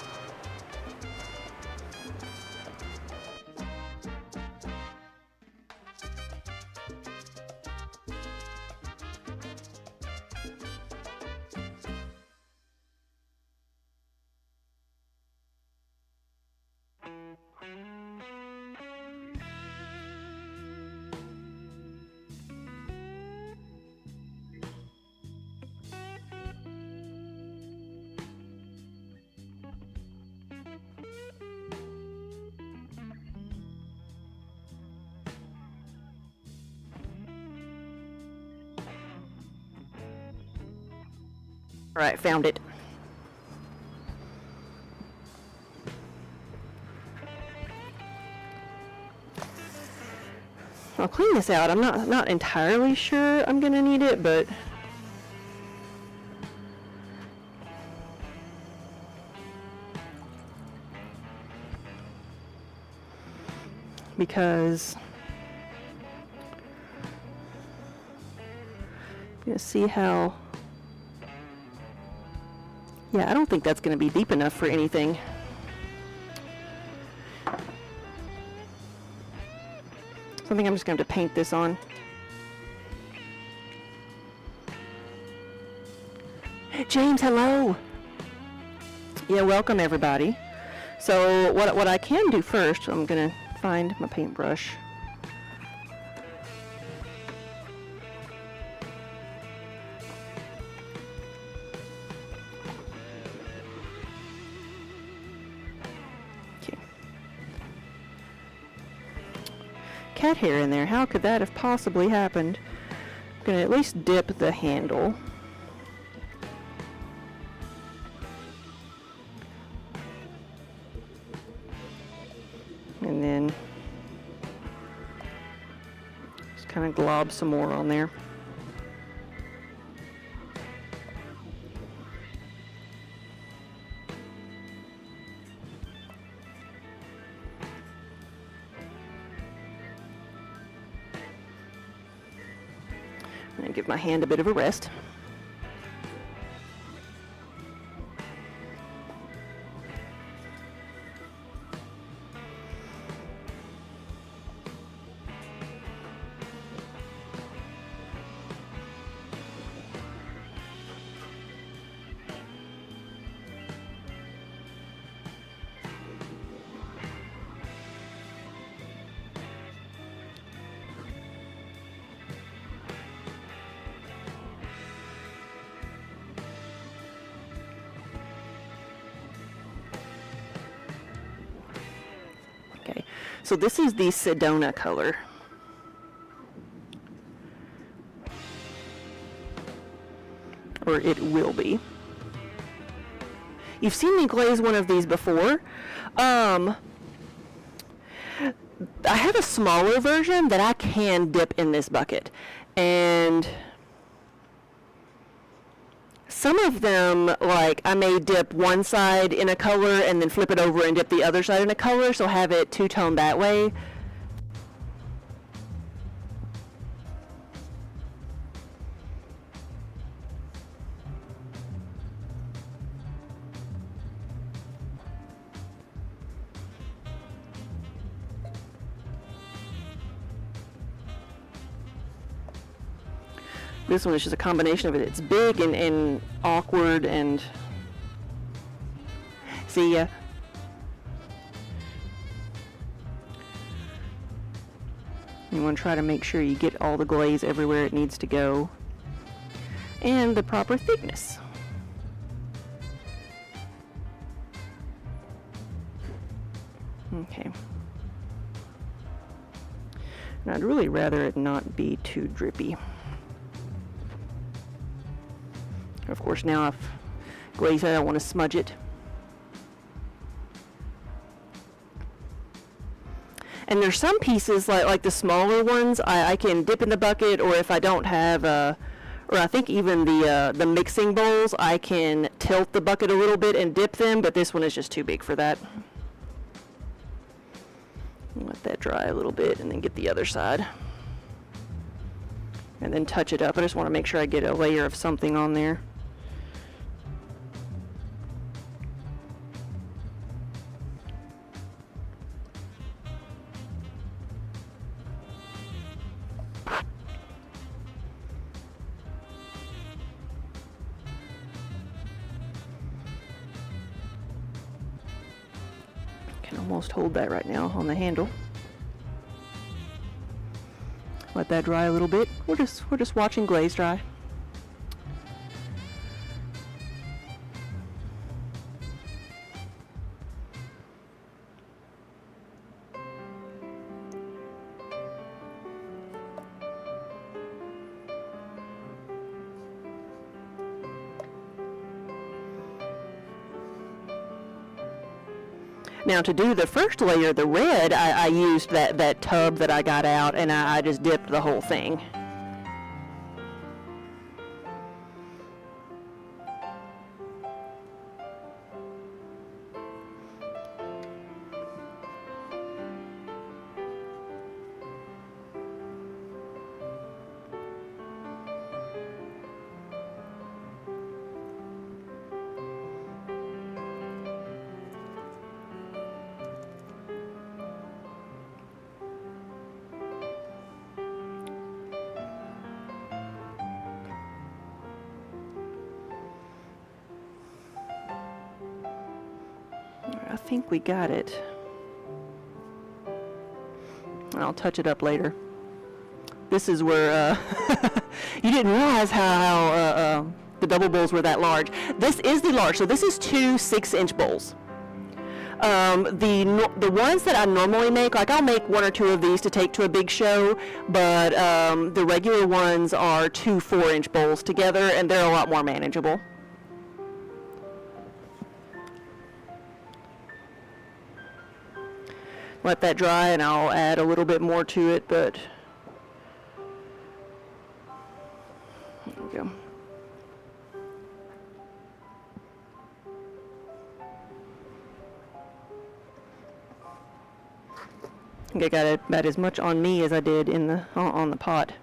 All right, found it. I'll clean this out. I'm not entirely sure I'm gonna need it, but because I'm gonna see how. Yeah, I don't think that's gonna be deep enough for anything. So I think I'm just going to have to paint this on. James, hello! Yeah, welcome everybody. So what I can do first, I'm going to find my paintbrush. Cat hair in there. How could that have possibly happened? I'm going to at least dip the handle. And then just kind of glob some more on there. And give my hand a bit of a rest. Okay, so this is the Sedona color. Or it will be. You've seen me glaze one of these before. I have a smaller version that I can dip in this bucket. And some of them, like, I may dip one side in a color and then flip it over and dip the other side in a color, so have it two-tone that way. This one is just a combination of it. It's big and awkward and... See ya. You want to try to make sure you get all the glaze everywhere it needs to go. And the proper thickness. Okay. And I'd really rather it not be too drippy. Of course, now I've glazed it, I don't want to smudge it. And there's some pieces, like the smaller ones, I can dip in the bucket, or if I don't have, or I think even the mixing bowls, I can tilt the bucket a little bit and dip them, but this one is just too big for that. Let that dry a little bit and then get the other side. And then touch it up. I just want to make sure I get a layer of something on there. Can almost hold that right now on the handle. Let that dry a little bit. We're just watching glaze dry. Now to do the first layer, the red, I used that tub that I got out, and I just dipped the whole thing. I think we got it. I'll touch it up later. This is where you didn't realize how the double bowls were that large. This is the large, so this is 2 6-inch bowls. The ones that I normally make, like I'll make 1 or 2 of these to take to a big show, but the regular ones are 2 4-inch bowls together, and they're a lot more manageable. Let that dry and I'll add a little bit more to it, but there we go. I think I got about as much on me as I did in the on the pot.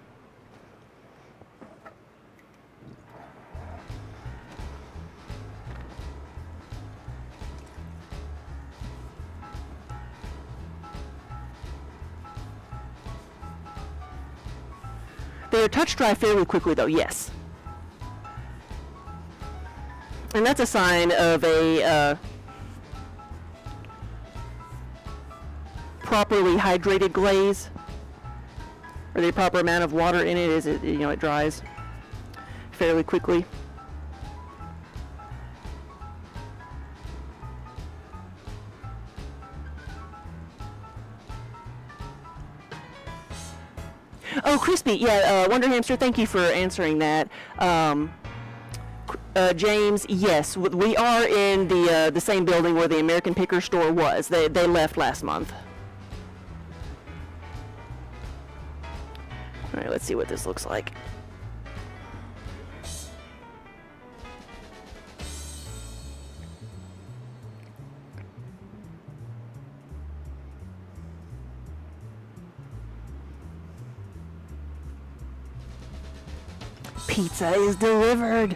They're touch dry fairly quickly though, yes. And that's a sign of a properly hydrated glaze, or the proper amount of water in it is it dries fairly quickly. Oh, crispy. Yeah, Wonder Hamster, thank you for answering that. James, yes, we are in the same building where the American Picker store was. They left last month. All right, let's see what this looks like. Pizza is delivered.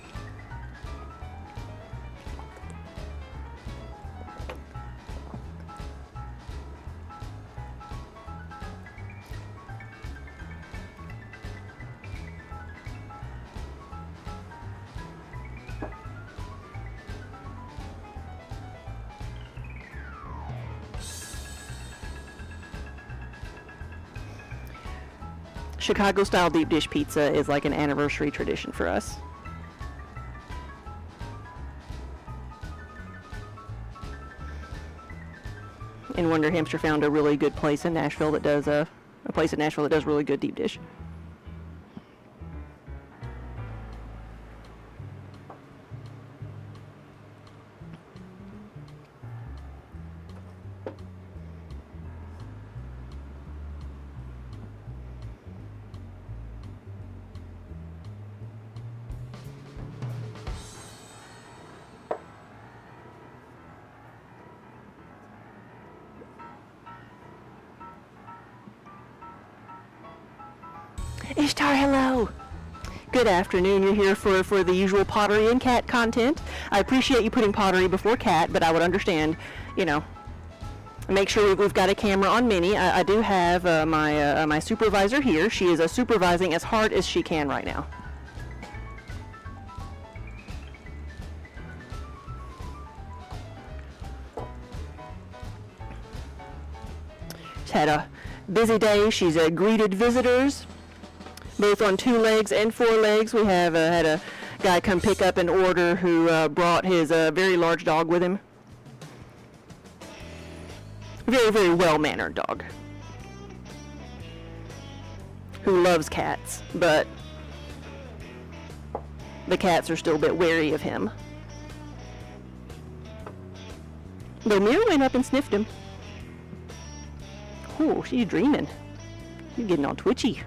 Chicago-style deep dish pizza is like an anniversary tradition for us. And Wonder Hamster found a really good place in Nashville that does really good deep dish. Ishtar, hello. Good afternoon. You're here for the usual Pottery and Cat content. I appreciate you putting pottery before cat, but I would understand, make sure we've got a camera on Minnie. I do have my supervisor here. She is supervising as hard as she can right now. She's had a busy day. She's greeted visitors, both on 2 legs and 4 legs. We have had a guy come pick up an order who brought his very large dog with him. A very, very well-mannered dog who loves cats, but the cats are still a bit wary of him. The mirror went up and sniffed him. Oh, she's dreaming. She's getting all twitchy.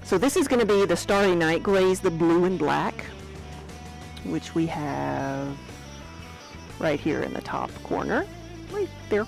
So this is going to be the Starry Night Glaze, the blue and black, which we have right here in the top corner, right there.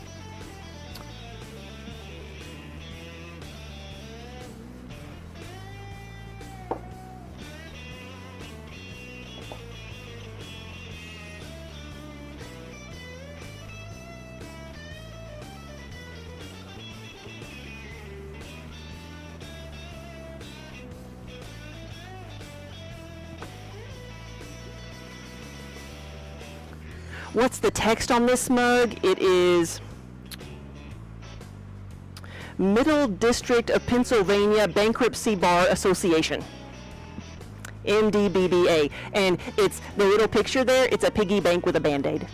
What's the text on this mug? It is Middle District of Pennsylvania Bankruptcy Bar Association. MDBBA. And it's the little picture there, it's a piggy bank with a Band-Aid.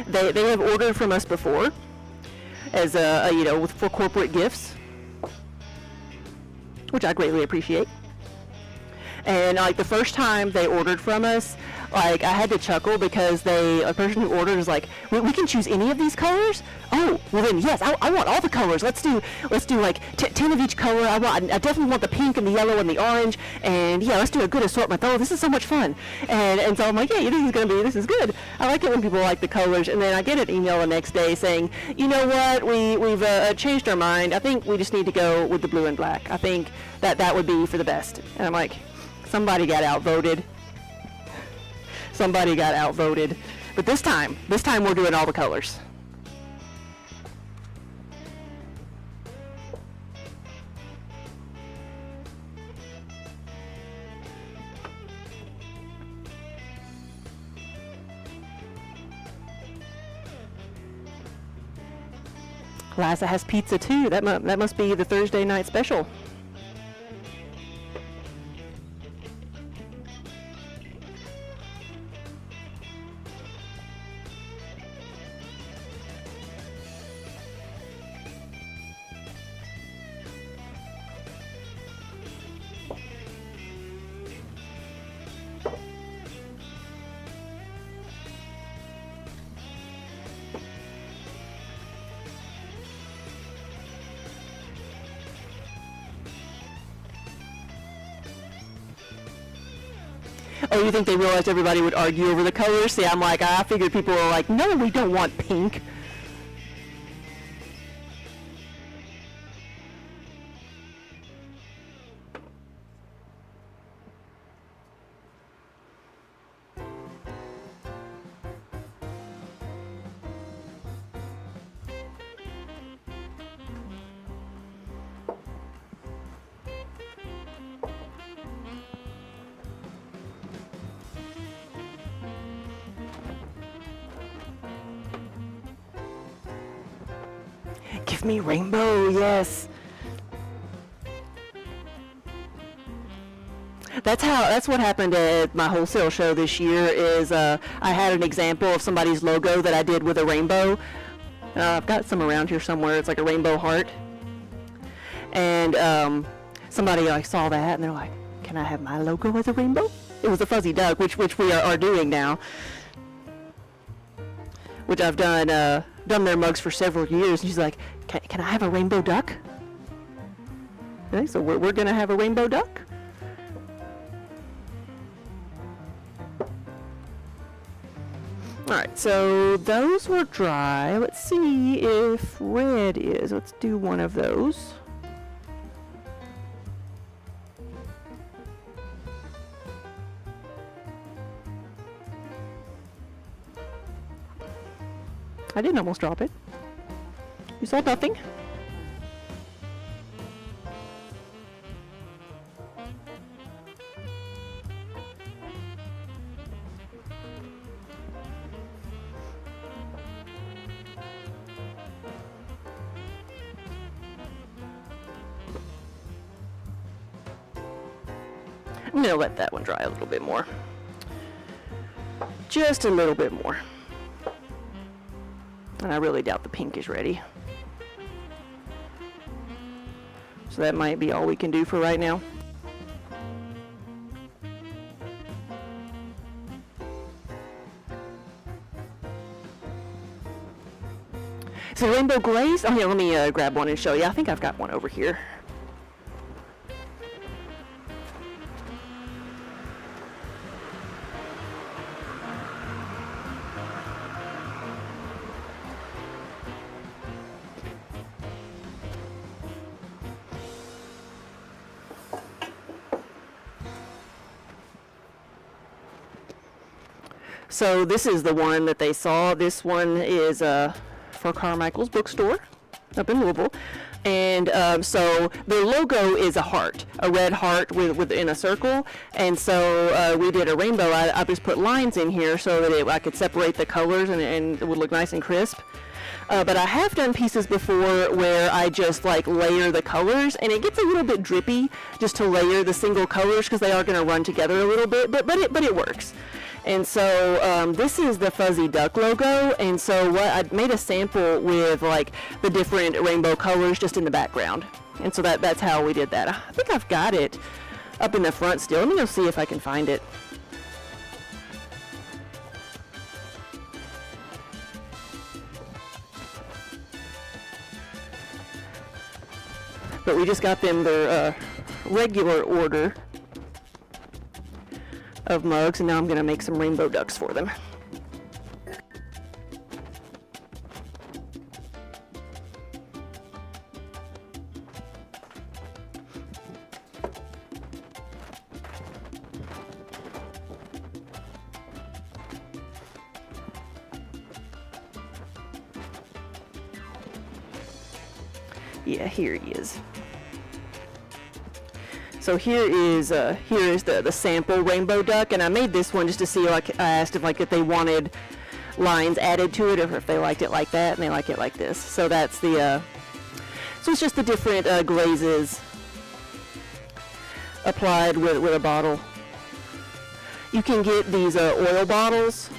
They have ordered from us before as for corporate gifts, which I greatly appreciate. And like the first time they ordered from us, like I had to chuckle because a person who ordered was like, we can choose any of these colors? Oh, well then yes, I want all the colors. Let's do like 10 of each color. I definitely want the pink and the yellow and the orange. And yeah, let's do a good assortment. Oh, this is so much fun. And so I'm like, yeah, you think this is good. I like it when people like the colors. And then I get an email the next day saying, you know what, we've changed our mind. I think we just need to go with the blue and black. I think that would be for the best. And I'm like, somebody got outvoted. Somebody got outvoted. But this time we're doing all the colors. Liza has pizza too. That must be the Thursday night special. Oh, you think they realized everybody would argue over the colors? See, I'm like, I figured people were like, no, we don't want pink. Give me rainbow, yes. That's what happened at my wholesale show this year is I had an example of somebody's logo that I did with a rainbow. I've got some around here somewhere. It's like a rainbow heart. And somebody saw that and they're like, can I have my logo as a rainbow? It was a fuzzy duck, which we are doing now. Which I've done their mugs for several years. And she's like, can I have a rainbow duck? Okay, so we're going to have a rainbow duck. Alright, so those were dry. Let's see if red is. Let's do one of those. I didn't almost drop it. You saw nothing. I'm gonna let that one dry a little bit more. Just a little bit more. And I really doubt the pink is ready. So that might be all we can do for right now. So rainbow glaze. Oh yeah, let me grab one and show you. I think I've got one over here. So this is the one that they saw. This one is for Carmichael's bookstore up in Louisville. And so the logo is a heart, a red heart within a circle. And so we did a rainbow. I just put lines in here so that I could separate the colors and it would look nice and crisp. But I have done pieces before where I just like layer the colors, and it gets a little bit drippy just to layer the single colors because they are going to run together a little bit, but it works. And so this is the fuzzy duck logo, and so what I made a sample with like the different rainbow colors just in the background, and so that's how we did that. I think I've got it up in the front still. Let me go see if I can find it. But we just got them their regular order of mugs, and now I'm going to make some rainbow ducks for them. Yeah, here he is. So here is the sample rainbow duck, and I made this one just to see, like I asked if they wanted lines added to it, or if they liked it like that, and they like it like this. So that's the so it's just the different glazes applied with a bottle. You can get these oil bottles.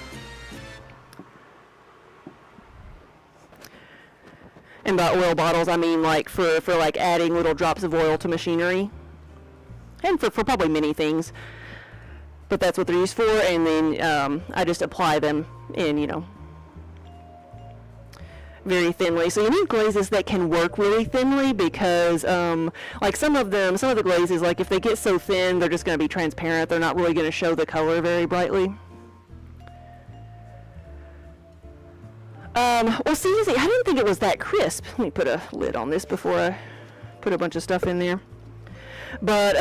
And by oil bottles, I mean like for like adding little drops of oil to machinery. And for probably many things, but that's what they're used for. And then I just apply them in, very thinly. So you need glazes that can work really thinly, because like some of the glazes, like if they get so thin, they're just going to be transparent. They're not really going to show the color very brightly. Well, see, I didn't think it was that crisp. Let me put a lid on this before I put a bunch of stuff in there. But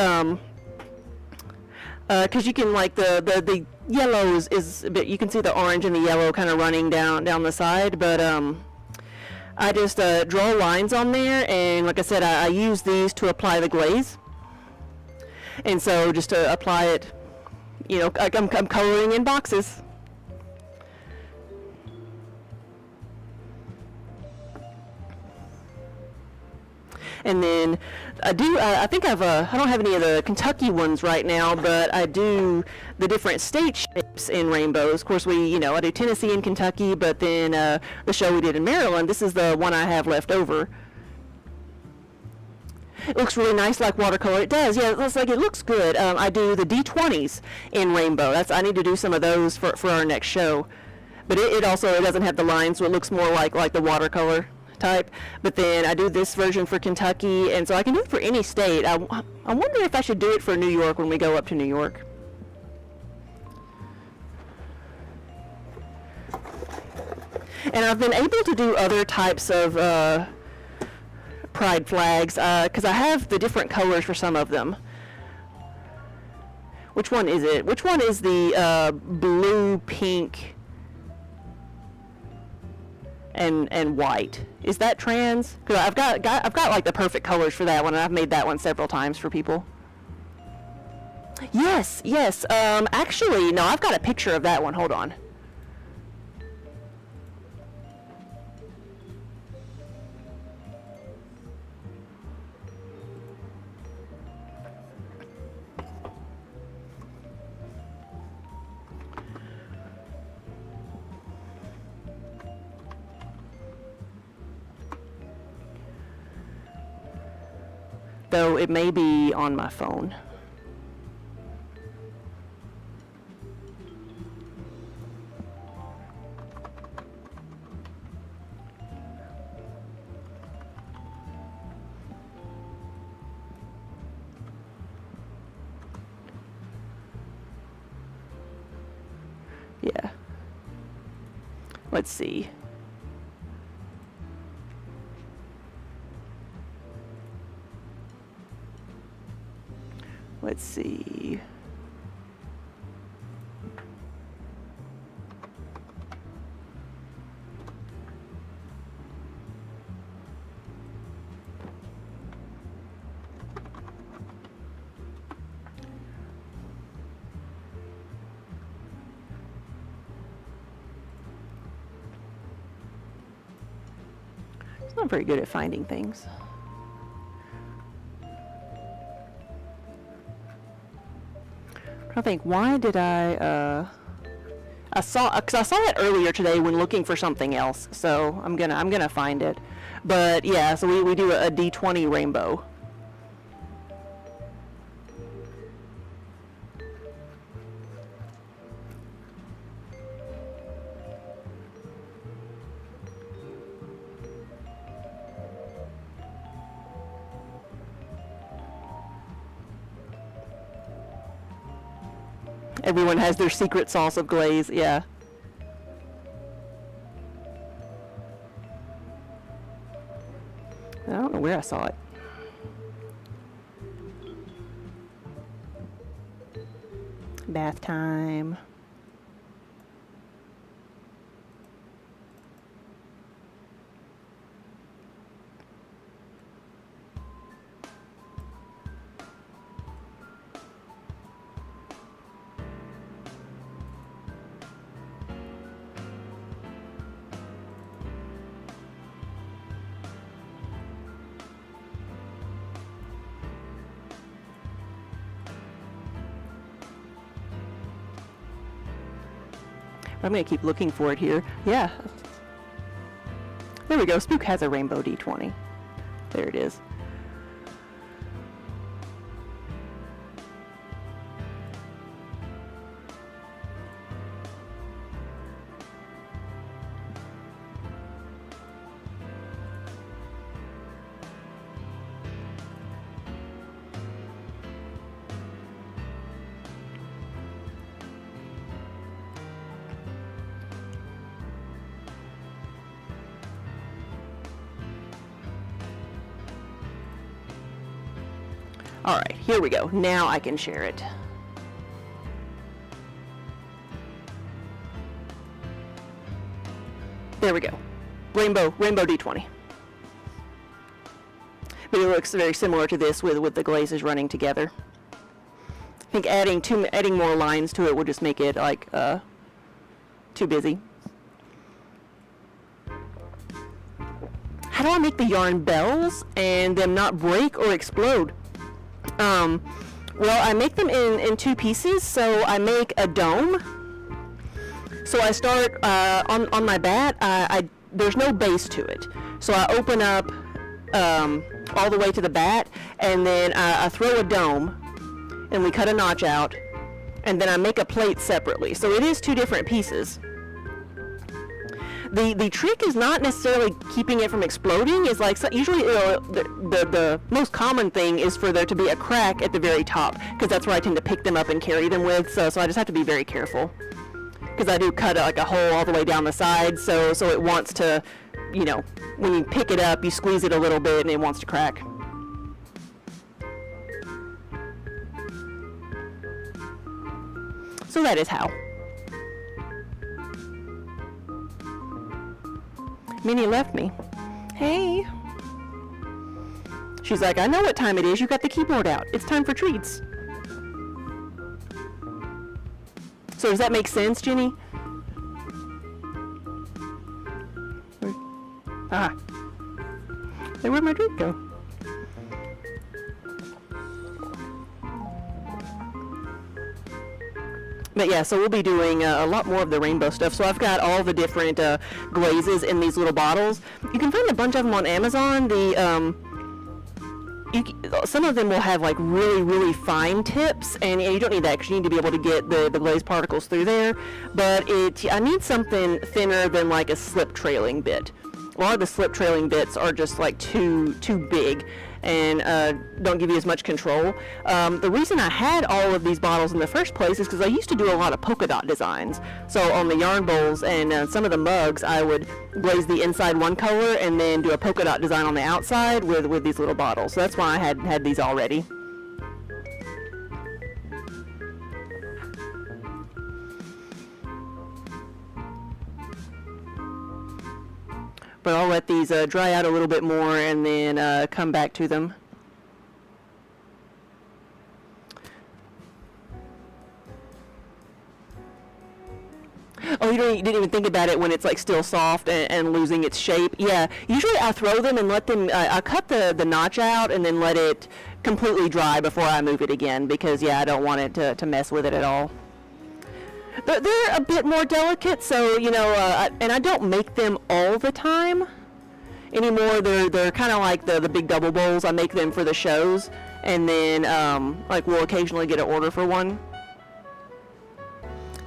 because you can, like, the yellows is a bit, you can see the orange and the yellow kind of running down the side, but I just draw lines on there, and like I said, I use these to apply the glaze. And so just to apply it, I'm coloring in boxes. And then I think I don't have any of the Kentucky ones right now, but I do the different state shapes in rainbows. Of course, I do Tennessee and Kentucky, but then the show we did in Maryland, this is the one I have left over. It looks really nice like watercolor. It does, yeah, it looks good. I do the D20s in rainbow. I need to do some of those for our next show. But it doesn't have the lines, so it looks more like the watercolor type. But then I do this version for Kentucky, and so I can do it for any state. I wonder if I should do it for New York when we go up to New York. And I've been able to do other types of pride flags because I have the different colors for some of them. Which one is it? Which one is the blue, pink, and white? Is that trans? Because I've got like the perfect colors for that one, and I've made that one several times for people. Yes. Actually, no, I've got a picture of that one. Hold on. though it may be on my phone. Yeah. Let's see. Let's see. It's not very good at finding things. I think, why did I saw it earlier today when looking for something else, so I'm gonna find it. But yeah, so we do a D20 rainbow. Everyone has their secret sauce of glaze, yeah. I don't know where I saw it. Bath time. I'm going to keep looking for it here. Yeah. There we go. Spook has a rainbow D20. There it is. All right, here we go. Now I can share it. There we go. Rainbow D20. But it looks very similar to this with the glazes running together. I think adding more lines to it would just make it like too busy. How do I make the yarn bells and them not break or explode? Well, I make them in two pieces. So I make a dome. So I start on my bat. There's no base to it. So I open up all the way to the bat, and then I throw a dome, and we cut a notch out, and then I make a plate separately. So it is two different pieces. The trick is not necessarily keeping it from exploding. It's like, so usually the most common thing is for there to be a crack at the very top, because that's where I tend to pick them up and carry them with. So I just have to be very careful, because I do cut like a hole all the way down the side. So it wants to, you know, when you pick it up, you squeeze it a little bit and it wants to crack. So that is how. Minnie left me. Hey. She's like, I know what time it is. You got the keyboard out. It's time for treats. So does that make sense, Jenny? Ah. Hey, where'd my treat go? But yeah, so we'll be doing a lot more of the rainbow stuff. So I've got all the different glazes in these little bottles. You can find a bunch of them on Amazon. some of them will have like really, really fine tips, and you don't need that because you need to be able to get the glazed particles through there. But I need something thinner than like a slip trailing bit. A lot of the slip trailing bits are just like too big and don't give you as much control. The reason I had all of these bottles in the first place is because I used to do a lot of polka dot designs. So on the yarn bowls and some of the mugs, I would glaze the inside one color and then do a polka dot design on the outside with these little bottles. So that's why I had these already. But I'll let these dry out a little bit more and then come back to them. Oh, you didn't even think about it when it's like still soft and losing its shape. Yeah, usually I throw them and let them, I cut the notch out and then let it completely dry before I move it again because, yeah, I don't want it to mess with it at all. They're a bit more delicate, so, you know, and I don't make them all the time anymore. They're kind of like the big double bowls. I make them for the shows, and then, like, we'll occasionally get an order for one.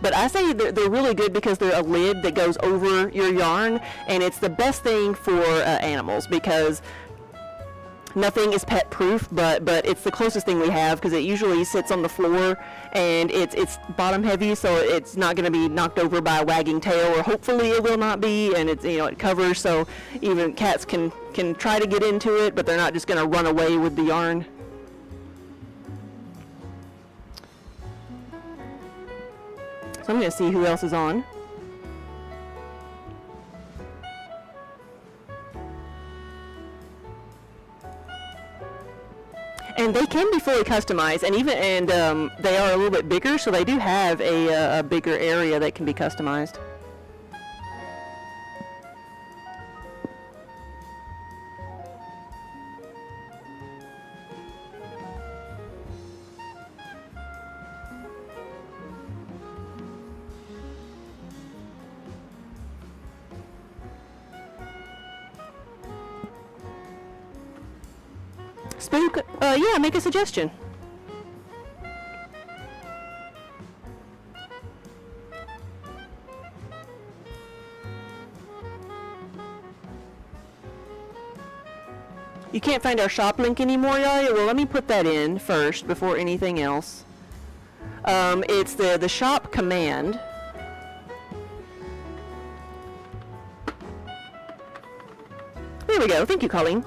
But I say they're really good because they're a lid that goes over your yarn, and it's the best thing for animals because nothing is pet proof, but it's the closest thing we have because it usually sits on the floor and it's bottom heavy, so it's not going to be knocked over by a wagging tail, or hopefully it will not be, and it's, you know, it covers so even cats can try to get into it, but they're not just going to run away with the yarn. So I'm going to see who else is on. And they can be fully customized, and they are a little bit bigger, so they do have a bigger area that can be customized. Spook, yeah, make a suggestion. You can't find our shop link anymore, y'all? Well, let me put that in first before anything else. It's the shop command. There we go. Thank you, Colleen.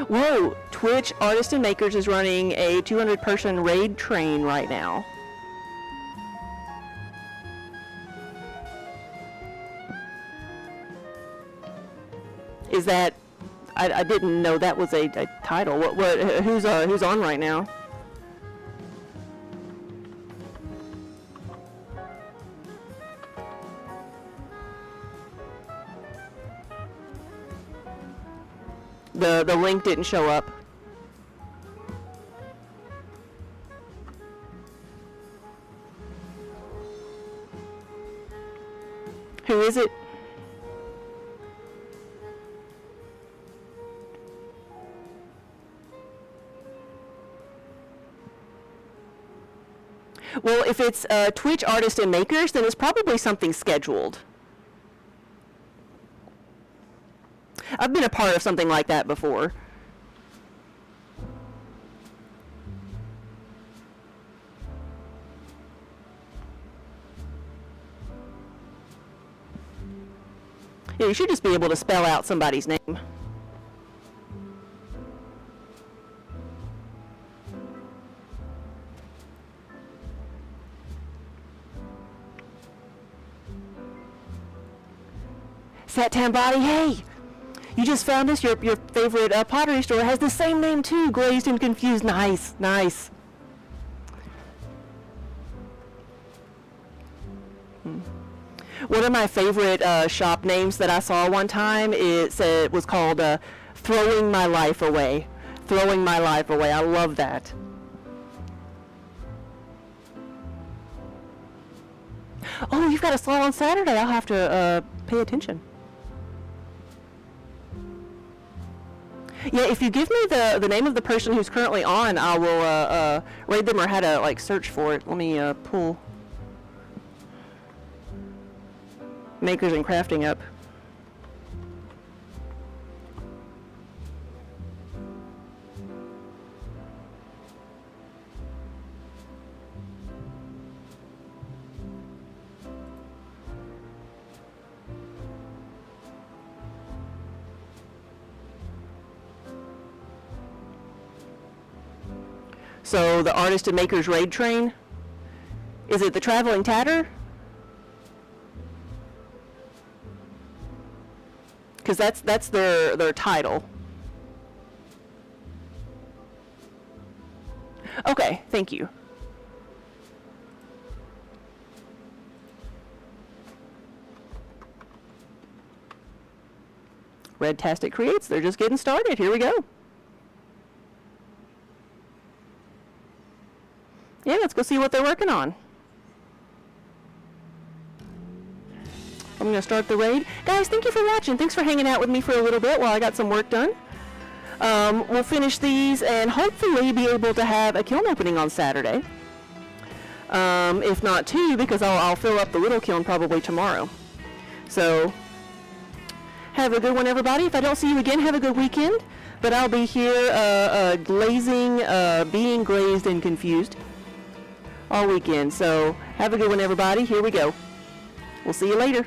Whoa, Twitch Artists and Makers is running a 200-person raid train right now. Is that? I didn't know that was a title. Who's on right now? The link didn't show up. Who is it? Well, if it's Twitch Artists and Makers, then it's probably something scheduled. I've been a part of something like that before. Yeah, you should just be able to spell out somebody's name. Satam Body, hey! You just found us. Your favorite pottery store has the same name too. Glazed and Confused. Nice, nice. One of my favorite shop names that I saw one time, it was called Throwing My Life Away. Throwing My Life Away. I love that. Oh, you've got a slot on Saturday. I'll have to pay attention. Yeah, if you give me the name of the person who's currently on, I will raid them or how to like search for it. Let me pull makers and crafting up. So the artist and makers raid train, is it the Traveling Tatter? Because that's their title. Okay, thank you. Redtastic Creates, they're just getting started. Here we go. Yeah, let's go see what they're working on. I'm going to start the raid. Guys, thank you for watching. Thanks for hanging out with me for a little bit while I got some work done. We'll finish these and hopefully be able to have a kiln opening on Saturday. If not two, because I'll fill up the little kiln probably tomorrow. So, have a good one, everybody. If I don't see you again, have a good weekend. But I'll be here glazing, being glazed and confused all weekend. So have a good one, everybody. Here we go. We'll see you later.